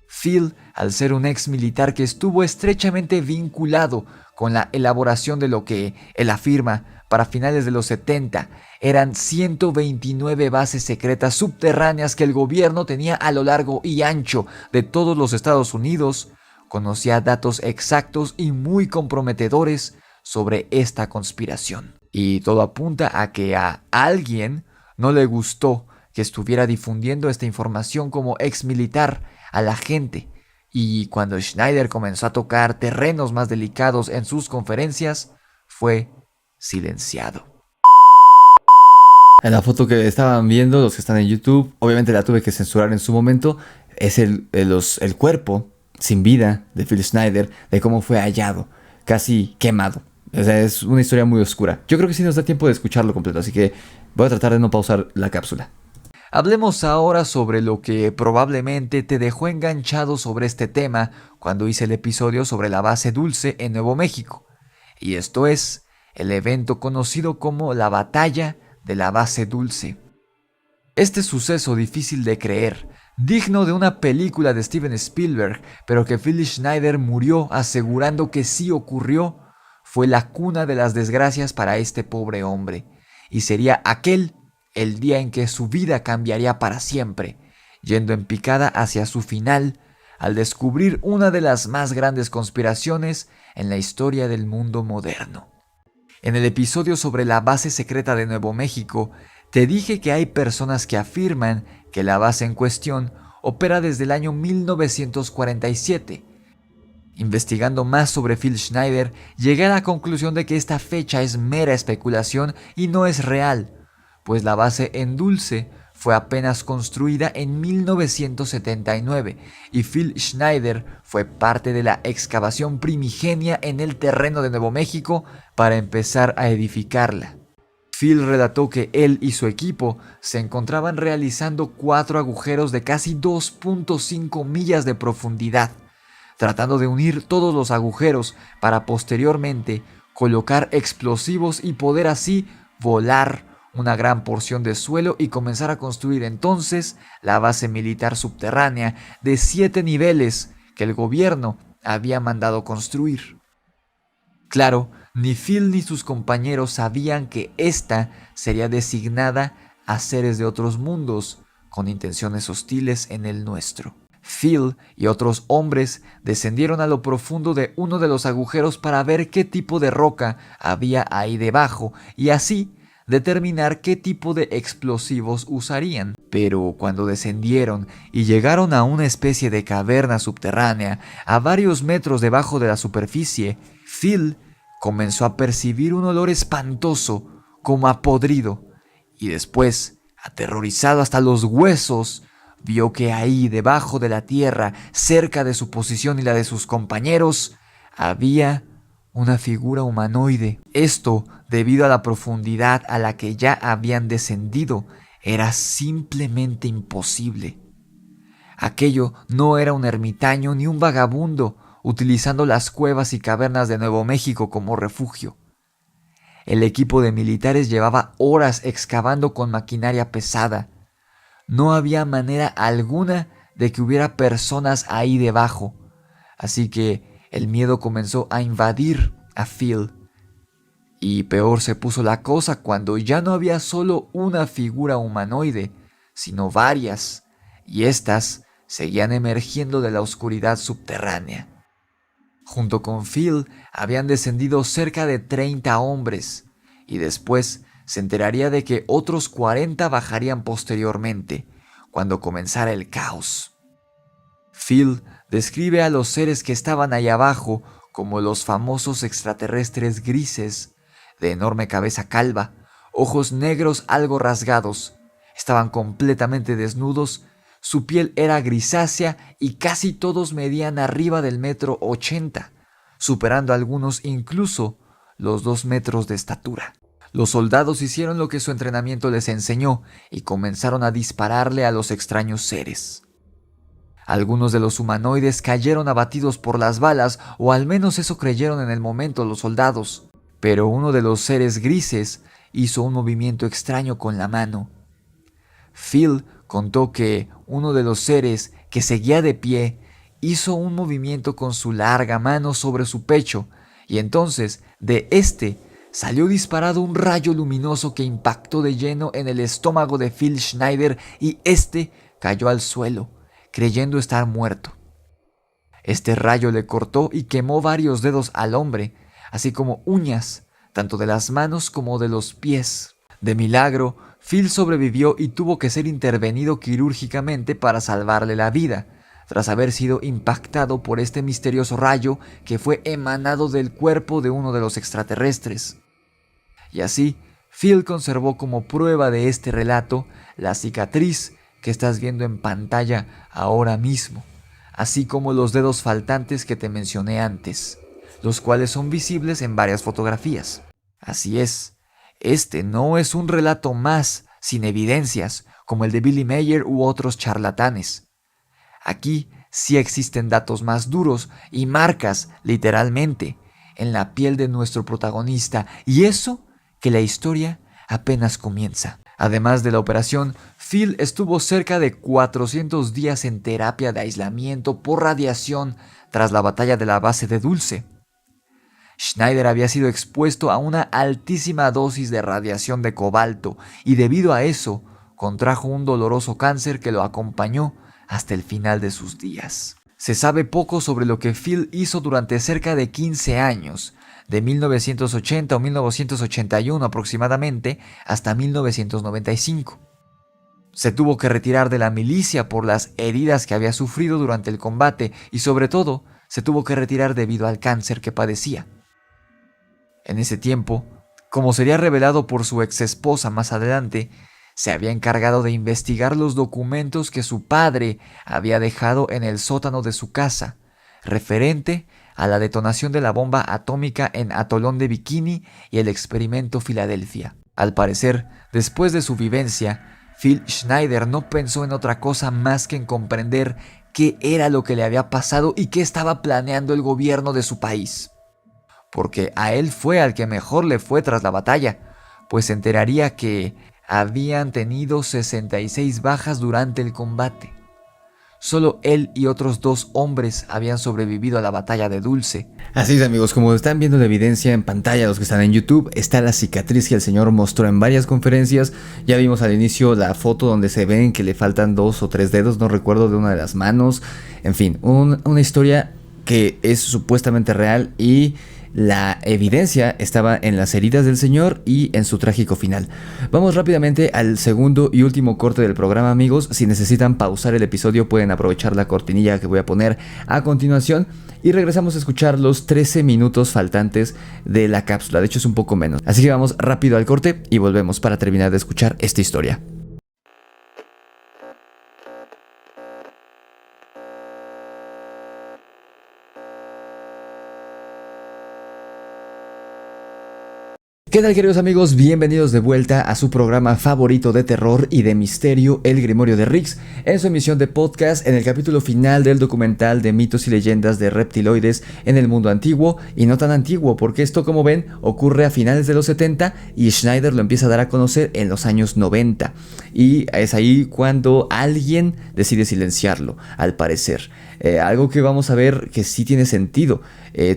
Phil, al ser un ex militar que estuvo estrechamente vinculado con la elaboración de lo que él afirma para finales de los 70 eran 129 bases secretas subterráneas que el gobierno tenía a lo largo y ancho de todos los Estados Unidos, conocía datos exactos y muy comprometedores sobre esta conspiración. Y todo apunta a que a alguien no le gustó que estuviera difundiendo esta información como ex militar a la gente. Y cuando Schneider comenzó a tocar terrenos más delicados en sus conferencias, fue silenciado. En la foto que estaban viendo, los que están en YouTube, obviamente la tuve que censurar en su momento, es el cuerpo sin vida de Phil Schneider, de cómo fue hallado, casi quemado. O sea, es una historia muy oscura. Yo creo que sí nos da tiempo de escucharlo completo, así que voy a tratar de no pausar la cápsula. Hablemos ahora sobre lo que probablemente te dejó enganchado sobre este tema cuando hice el episodio sobre la base Dulce en Nuevo México. Y esto es el evento conocido como la Batalla de la Base Dulce. Este suceso difícil de creer, digno de una película de Steven Spielberg, pero que Phil Schneider murió asegurando que sí ocurrió, fue la cuna de las desgracias para este pobre hombre, y sería aquel el día en que su vida cambiaría para siempre, yendo en picada hacia su final, al descubrir una de las más grandes conspiraciones en la historia del mundo moderno. En el episodio sobre la base secreta de Nuevo México, te dije que hay personas que afirman que la base en cuestión opera desde el año 1947. Investigando más sobre Phil Schneider, llegué a la conclusión de que esta fecha es mera especulación y no es real, pues la base en Dulce fue apenas construida en 1979 y Phil Schneider fue parte de la excavación primigenia en el terreno de Nuevo México para empezar a edificarla. Phil relató que él y su equipo se encontraban realizando 4 agujeros de casi 2.5 millas de profundidad, tratando de unir todos los agujeros para posteriormente colocar explosivos y poder así volar una gran porción de suelo y comenzar a construir entonces la base militar subterránea de 7 niveles que el gobierno había mandado construir. Claro, ni Phil ni sus compañeros sabían que esta sería designada a seres de otros mundos con intenciones hostiles en el nuestro. Phil y otros hombres descendieron a lo profundo de uno de los agujeros para ver qué tipo de roca había ahí debajo y así determinar qué tipo de explosivos usarían. Pero cuando descendieron y llegaron a una especie de caverna subterránea a varios metros debajo de la superficie, Phil comenzó a percibir un olor espantoso como a podrido y después, aterrorizado hasta los huesos, vio que ahí debajo de la tierra, cerca de su posición y la de sus compañeros, había una figura humanoide. Esto, debido a la profundidad a la que ya habían descendido, era simplemente imposible. Aquello no era un ermitaño ni un vagabundo, utilizando las cuevas y cavernas de Nuevo México como refugio. El equipo de militares llevaba horas excavando con maquinaria pesada. No había manera alguna de que hubiera personas ahí debajo, así que el miedo comenzó a invadir a Phil. Y peor se puso la cosa cuando ya no había solo una figura humanoide, sino varias, y éstas seguían emergiendo de la oscuridad subterránea. Junto con Phil habían descendido cerca de 30 hombres, y después se enteraría de que otros 40 bajarían posteriormente, cuando comenzara el caos. Phil describe a los seres que estaban ahí abajo como los famosos extraterrestres grises, de enorme cabeza calva, ojos negros algo rasgados, estaban completamente desnudos, su piel era grisácea y casi todos medían arriba del 1,80 m, superando algunos incluso los 2 metros de estatura. Los soldados hicieron lo que su entrenamiento les enseñó y comenzaron a dispararle a los extraños seres. Algunos de los humanoides cayeron abatidos por las balas, o al menos eso creyeron en el momento los soldados, pero uno de los seres grises hizo un movimiento extraño con la mano. Phil contó que uno de los seres, que seguía de pie, hizo un movimiento con su larga mano sobre su pecho, y entonces de este salió disparado un rayo luminoso que impactó de lleno en el estómago de Phil Schneider y este cayó al suelo, creyendo estar muerto. Este rayo le cortó y quemó varios dedos al hombre, así como uñas, tanto de las manos como de los pies. De milagro, Phil sobrevivió y tuvo que ser intervenido quirúrgicamente para salvarle la vida, tras haber sido impactado por este misterioso rayo que fue emanado del cuerpo de uno de los extraterrestres. Y así, Phil conservó como prueba de este relato la cicatriz que estás viendo en pantalla ahora mismo, así como los dedos faltantes que te mencioné antes, los cuales son visibles en varias fotografías. Así es, este no es un relato más sin evidencias como el de Billy Mayer u otros charlatanes. Aquí sí existen datos más duros y marcas, literalmente, en la piel de nuestro protagonista, y eso que la historia apenas comienza. Además de la operación, Phil estuvo cerca de 400 días en terapia de aislamiento por radiación tras la batalla de la base de Dulce. Schneider había sido expuesto a una altísima dosis de radiación de cobalto y debido a eso contrajo un doloroso cáncer que lo acompañó hasta el final de sus días. Se sabe poco sobre lo que Phil hizo durante cerca de 15 años, de 1980 o 1981 aproximadamente hasta 1995. Se tuvo que retirar de la milicia por las heridas que había sufrido durante el combate y sobre todo se tuvo que retirar debido al cáncer que padecía. En ese tiempo, como sería revelado por su exesposa más adelante, se había encargado de investigar los documentos que su padre había dejado en el sótano de su casa, referente a la detonación de la bomba atómica en Atolón de Bikini y el experimento Filadelfia. Al parecer, después de su vivencia, Phil Schneider no pensó en otra cosa más que en comprender qué era lo que le había pasado y qué estaba planeando el gobierno de su país. Porque a él fue al que mejor le fue tras la batalla, pues se enteraría que habían tenido 66 bajas durante el combate. Solo él y otros 2 hombres habían sobrevivido a la batalla de Dulce. Así es, amigos, como están viendo la evidencia en pantalla los que están en YouTube, está la cicatriz que el señor mostró en varias conferencias. Ya vimos al inicio la foto donde se ven que le faltan 2 o 3 dedos, no recuerdo, de una de las manos. En fin, una historia que es supuestamente real y la evidencia estaba en las heridas del señor y en su trágico final. Vamos rápidamente al segundo y último corte del programa, amigos. Si necesitan pausar el episodio pueden aprovechar la cortinilla que voy a poner a continuación y regresamos a escuchar los 13 minutos faltantes de la cápsula. De hecho es un poco menos. Así que vamos rápido al corte y volvemos para terminar de escuchar esta historia. ¿Qué tal, queridos amigos? Bienvenidos de vuelta a su programa favorito de terror y de misterio, El Grimorio de Riggs, en su emisión de podcast en el capítulo final del documental de mitos y leyendas de reptiloides en el mundo antiguo y no tan antiguo, porque esto, como ven, ocurre a finales de los 70 y Schneider lo empieza a dar a conocer en los años 90. Y es ahí cuando alguien decide silenciarlo, al parecer. Algo que vamos a ver que sí tiene sentido,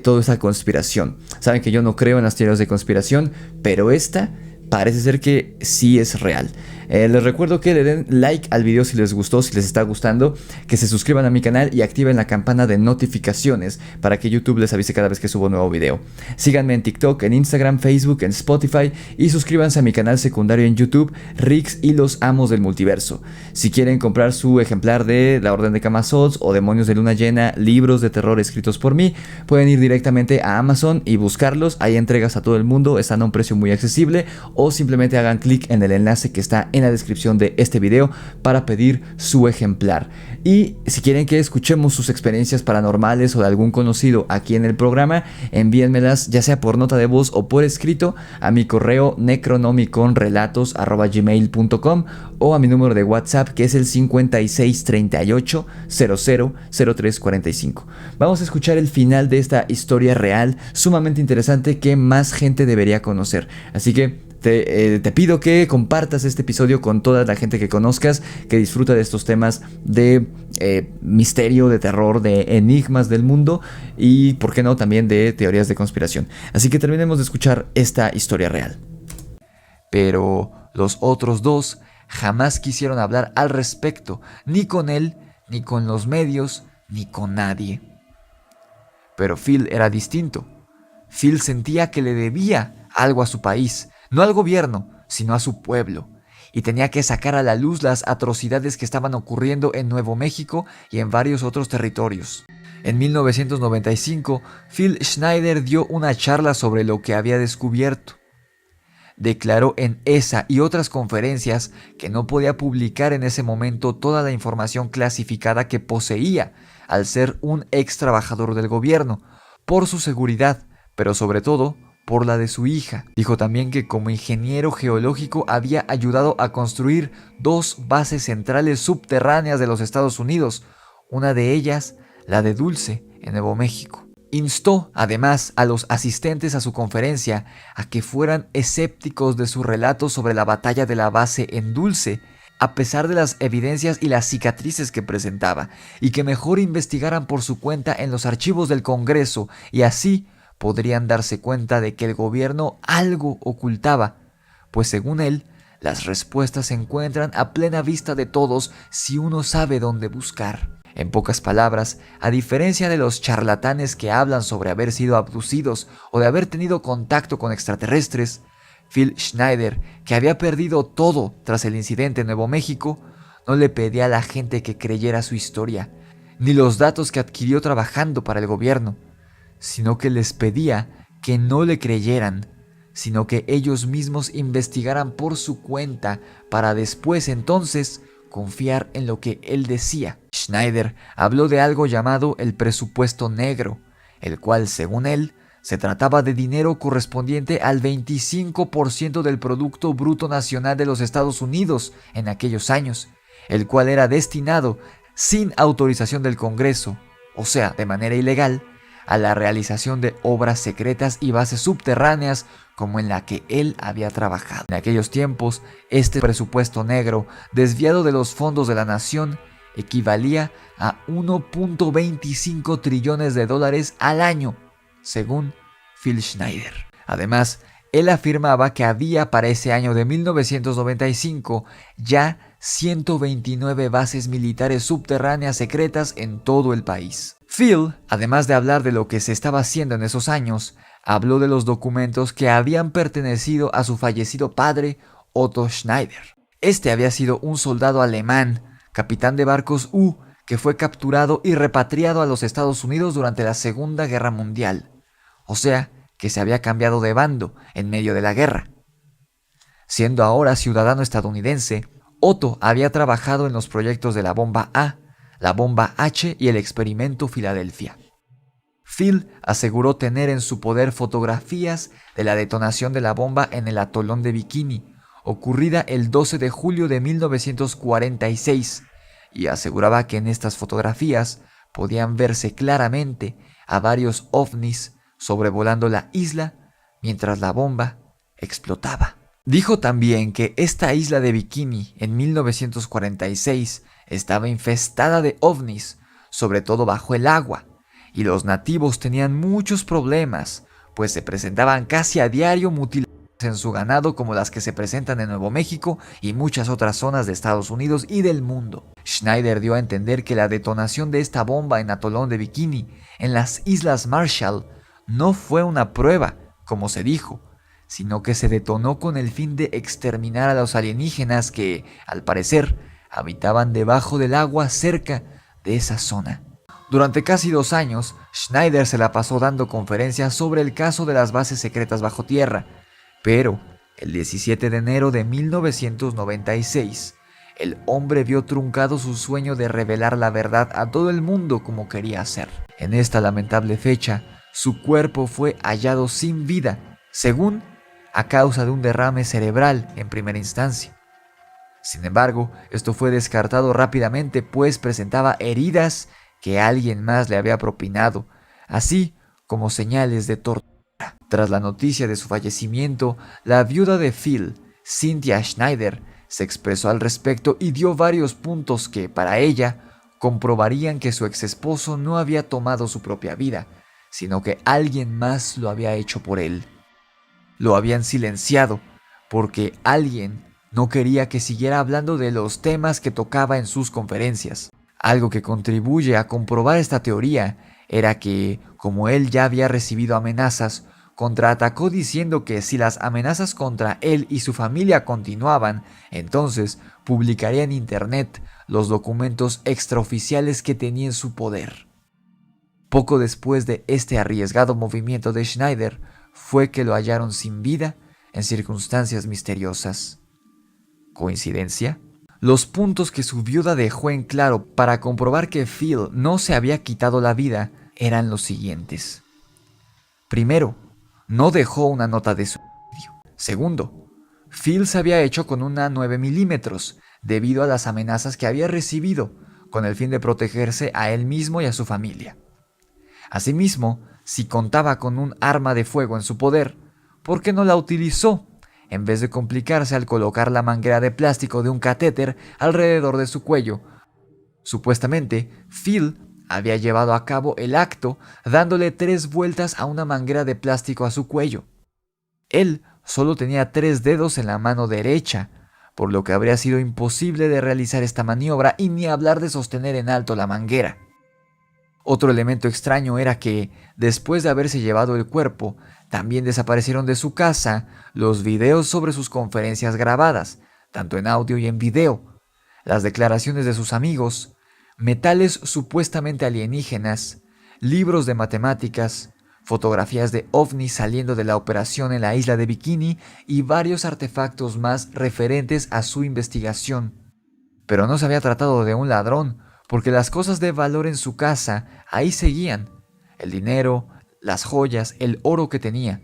toda esta conspiración. Saben que yo no creo en las teorías de conspiración, pero esta parece ser que sí es real. Les recuerdo que le den like al video si les gustó, si les está gustando, que se suscriban a mi canal y activen la campana de notificaciones para que YouTube les avise cada vez que subo un nuevo video. Síganme en TikTok, en Instagram, Facebook, en Spotify y suscríbanse a mi canal secundario en YouTube, Riggs y los Amos del Multiverso. Si quieren comprar su ejemplar de La Orden de Camazots o Demonios de Luna Llena, libros de terror escritos por mí, pueden ir directamente a Amazon y buscarlos. Hay entregas a todo el mundo, están a un precio muy accesible, o simplemente hagan clic en el enlace que está en la descripción de este video para pedir su ejemplar. Y si quieren que escuchemos sus experiencias paranormales o de algún conocido aquí en el programa, envíenmelas ya sea por nota de voz o por escrito a mi correo necronomiconrelatos@gmail.com o a mi número de WhatsApp, que es el 5638 000345. Vamos a escuchar el final de esta historia real sumamente interesante que más gente debería conocer. Así que Te pido que compartas este episodio con toda la gente que conozcas, que disfruta de estos temas de misterio, de terror, de enigmas del mundo y, por qué no, también de teorías de conspiración. Así que terminemos de escuchar esta historia real. Pero los otros dos jamás quisieron hablar al respecto, ni con él, ni con los medios, ni con nadie. Pero Phil era distinto. Phil sentía que le debía algo a su país, no al gobierno, sino a su pueblo, y tenía que sacar a la luz las atrocidades que estaban ocurriendo en Nuevo México y en varios otros territorios. En 1995, Phil Schneider dio una charla sobre lo que había descubierto. Declaró en esa y otras conferencias que no podía publicar en ese momento toda la información clasificada que poseía al ser un ex trabajador del gobierno, por su seguridad, pero sobre todo por la de su hija. Dijo también que como ingeniero geológico había ayudado a construir 2 bases centrales subterráneas de los Estados Unidos, una de ellas la de Dulce, en Nuevo México. Instó además a los asistentes a su conferencia a que fueran escépticos de su relato sobre la batalla de la base en Dulce, a pesar de las evidencias y las cicatrices que presentaba, y que mejor investigaran por su cuenta en los archivos del Congreso, y así podrían darse cuenta de que el gobierno algo ocultaba, pues según él, las respuestas se encuentran a plena vista de todos si uno sabe dónde buscar. En pocas palabras, a diferencia de los charlatanes que hablan sobre haber sido abducidos o de haber tenido contacto con extraterrestres, Phil Schneider, que había perdido todo tras el incidente en Nuevo México, no le pedía a la gente que creyera su historia, ni los datos que adquirió trabajando para el gobierno, sino que les pedía que no le creyeran, sino que ellos mismos investigaran por su cuenta para después entonces confiar en lo que él decía. Schneider habló de algo llamado el presupuesto negro, el cual, según él, se trataba de dinero correspondiente al 25% del Producto Bruto Nacional de los Estados Unidos en aquellos años, el cual era destinado, sin autorización del Congreso, o sea, de manera ilegal, a la realización de obras secretas y bases subterráneas como en la que él había trabajado. En aquellos tiempos, este presupuesto negro, desviado de los fondos de la nación, equivalía a 1.25 trillones de dólares al año, según Phil Schneider. Además, él afirmaba que había para ese año de 1995 ya 129 bases militares subterráneas secretas en todo el país. Phil, además de hablar de lo que se estaba haciendo en esos años, habló de los documentos que habían pertenecido a su fallecido padre, Otto Schneider. Este había sido un soldado alemán, capitán de barcos U, que fue capturado y repatriado a los Estados Unidos durante la Segunda Guerra Mundial. O sea, que se había cambiado de bando en medio de la guerra. Siendo ahora ciudadano estadounidense, Otto había trabajado en los proyectos de la bomba A, la bomba H y el experimento Filadelfia. Phil aseguró tener en su poder fotografías de la detonación de la bomba en el atolón de Bikini, ocurrida el 12 de julio de 1946, y aseguraba que en estas fotografías podían verse claramente a varios ovnis sobrevolando la isla mientras la bomba explotaba. Dijo también que esta isla de Bikini en 1946 estaba infestada de ovnis, sobre todo bajo el agua, y los nativos tenían muchos problemas, pues se presentaban casi a diario mutilaciones en su ganado como las que se presentan en Nuevo México y muchas otras zonas de Estados Unidos y del mundo. Schneider dio a entender que la detonación de esta bomba en atolón de Bikini, en las Islas Marshall, no fue una prueba, como se dijo, sino que se detonó con el fin de exterminar a los alienígenas que, al parecer, habitaban debajo del agua cerca de esa zona. Durante casi 2 años, Schneider se la pasó dando conferencias sobre el caso de las bases secretas bajo tierra, pero el 17 de enero de 1996, el hombre vio truncado su sueño de revelar la verdad a todo el mundo como quería hacer. En esta lamentable fecha, su cuerpo fue hallado sin vida, según a causa de un derrame cerebral en primera instancia. Sin embargo, esto fue descartado rápidamente, pues presentaba heridas que alguien más le había propinado, así como señales de tortura. Tras la noticia de su fallecimiento, la viuda de Phil, Cynthia Schneider, se expresó al respecto y dio varios puntos que, para ella, comprobarían que su exesposo no había tomado su propia vida, sino que alguien más lo había hecho por él. Lo habían silenciado porque alguien no quería que siguiera hablando de los temas que tocaba en sus conferencias. Algo que contribuye a comprobar esta teoría era que, como él ya había recibido amenazas, contraatacó diciendo que si las amenazas contra él y su familia continuaban, entonces publicaría en internet los documentos extraoficiales que tenía en su poder. Poco después de este arriesgado movimiento de Schneider, fue que lo hallaron sin vida en circunstancias misteriosas. ¿Coincidencia? Los puntos que su viuda dejó en claro para comprobar que Phil no se había quitado la vida eran los siguientes. Primero, no dejó una nota de suicidio. Segundo, Phil se había hecho con una 9 milímetros debido a las amenazas que había recibido con el fin de protegerse a él mismo y a su familia. Asimismo, si contaba con un arma de fuego en su poder, ¿por qué no la utilizó en vez de complicarse al colocar la manguera de plástico de un catéter alrededor de su cuello? Supuestamente, Phil había llevado a cabo el acto dándole 3 vueltas a una manguera de plástico a su cuello. Él solo tenía 3 dedos en la mano derecha, por lo que habría sido imposible de realizar esta maniobra y ni hablar de sostener en alto la manguera. Otro elemento extraño era que, después de haberse llevado el cuerpo, también desaparecieron de su casa los videos sobre sus conferencias grabadas, tanto en audio y en video, las declaraciones de sus amigos, metales supuestamente alienígenas, libros de matemáticas, fotografías de ovnis saliendo de la operación en la isla de Bikini y varios artefactos más referentes a su investigación. Pero no se había tratado de un ladrón, porque las cosas de valor en su casa ahí seguían: el dinero, las joyas, el oro que tenía.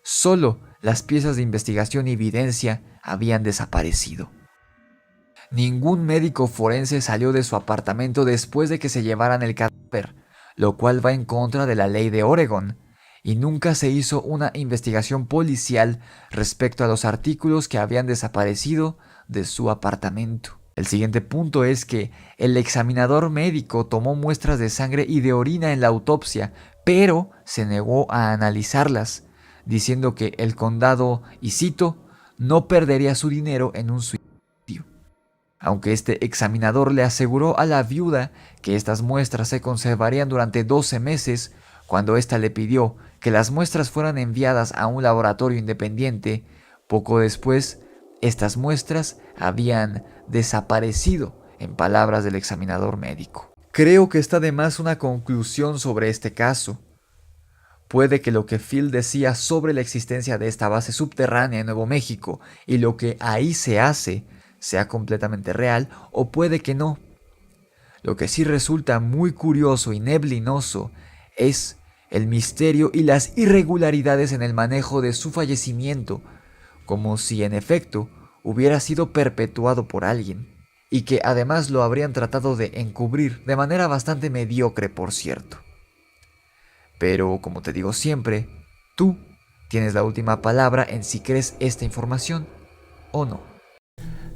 Solo las piezas de investigación y evidencia habían desaparecido. Ningún médico forense salió de su apartamento después de que se llevaran el cadáver, lo cual va en contra de la ley de Oregon, y nunca se hizo una investigación policial respecto a los artículos que habían desaparecido de su apartamento. El siguiente punto es que el examinador médico tomó muestras de sangre y de orina en la autopsia, pero se negó a analizarlas, diciendo que el condado, y cito, no perdería su dinero en un suicidio. Aunque este examinador le aseguró a la viuda que estas muestras se conservarían durante 12 meses, cuando ésta le pidió que las muestras fueran enviadas a un laboratorio independiente, poco después, estas muestras habían desaparecido, en palabras del examinador médico. Creo que está de más una conclusión sobre este caso. Puede que lo que Phil decía sobre la existencia de esta base subterránea en Nuevo México y lo que ahí se hace sea completamente real, o puede que no. Lo que sí resulta muy curioso y neblinoso es el misterio y las irregularidades en el manejo de su fallecimiento, como si en efecto hubiera sido perpetuado por alguien, y que además lo habrían tratado de encubrir de manera bastante mediocre, por cierto. Pero, como te digo siempre, tú tienes la última palabra en si crees esta información o no.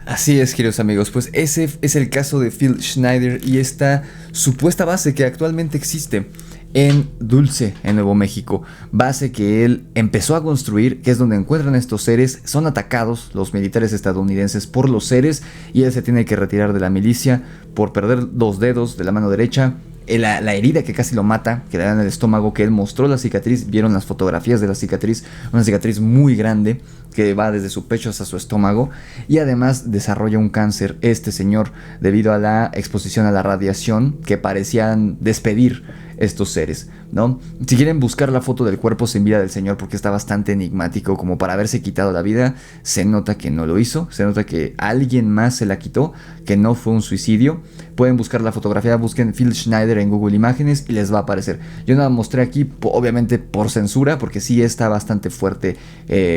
Así es, queridos amigos, pues ese es el caso de Phil Schneider y esta supuesta base que actualmente existe en Dulce, en Nuevo México, base que él empezó a construir, que es donde encuentran estos seres. Son atacados los militares estadounidenses por los seres y él se tiene que retirar de la milicia por perder 2 dedos de la mano derecha. La herida que casi lo mata, que le da en el estómago, que él mostró la cicatriz, vieron las fotografías de la cicatriz, una cicatriz muy grande que va desde su pecho hasta su estómago, y además desarrolla un cáncer este señor debido a la exposición a la radiación que parecían despedir estos seres, ¿no? Si quieren buscar la foto del cuerpo sin vida del señor, porque está bastante enigmático, como para haberse quitado la vida, se nota que no lo hizo, se nota que alguien más se la quitó, que no fue un suicidio. Pueden buscar la fotografía, busquen Phil Schneider en Google Imágenes y les va a aparecer. Yo nada mostré aquí, obviamente por censura, porque sí está bastante fuerte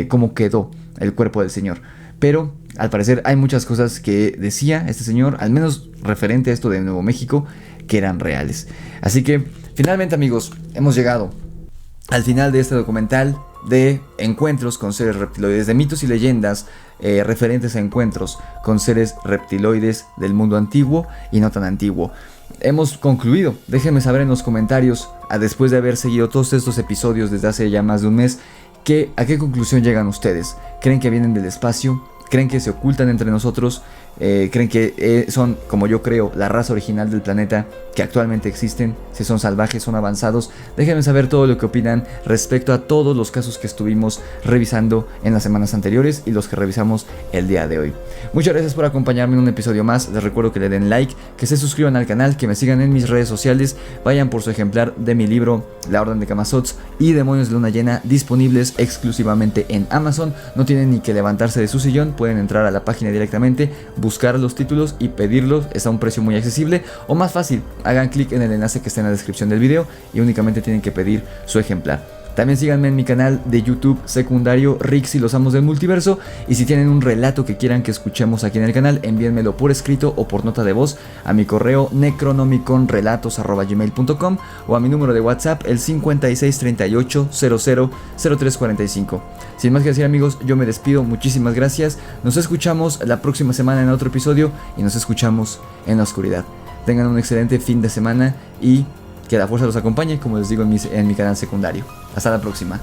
cómo quedó el cuerpo del señor. Pero al parecer hay muchas cosas que decía este señor, al menos referente a esto de Nuevo México, que eran reales. Así que finalmente, amigos, hemos llegado al final de este documental de encuentros con seres reptiloides, de mitos y leyendas referentes a encuentros con seres reptiloides del mundo antiguo y no tan antiguo. Hemos concluido. Déjenme saber en los comentarios, después de haber seguido todos estos episodios desde hace ya más de un mes, ¿a qué conclusión llegan ustedes? ¿Creen que vienen del espacio? ¿Creen que se ocultan entre nosotros? ¿Creen que son, como yo creo, la raza original del planeta que actualmente existen? Si son salvajes, son avanzados. Déjenme saber todo lo que opinan respecto a todos los casos que estuvimos revisando en las semanas anteriores y los que revisamos el día de hoy. Muchas gracias por acompañarme en un episodio más. Les recuerdo que le den like, que se suscriban al canal, que me sigan en mis redes sociales. Vayan por su ejemplar de mi libro La Orden de Camazotz y Demonios de Luna Llena, disponibles exclusivamente en Amazon. No tienen ni que levantarse de su sillón, pueden entrar a la página directamente, buscar los títulos y pedirlos. Está a un precio muy accesible, o más fácil, hagan clic en el enlace que está en la descripción del video y únicamente tienen que pedir su ejemplar. También síganme en mi canal de YouTube secundario Rix y los Amos del Multiverso, y si tienen un relato que quieran que escuchemos aquí en el canal, envíenmelo por escrito o por nota de voz a mi correo necronomiconrelatos@gmail.com o a mi número de WhatsApp, el 5638000345. Sin más que decir, amigos, yo me despido. Muchísimas gracias. Nos escuchamos la próxima semana en otro episodio y nos escuchamos en la oscuridad. Tengan un excelente fin de semana y que la fuerza los acompañe, como les digo en mi canal secundario. Hasta la próxima.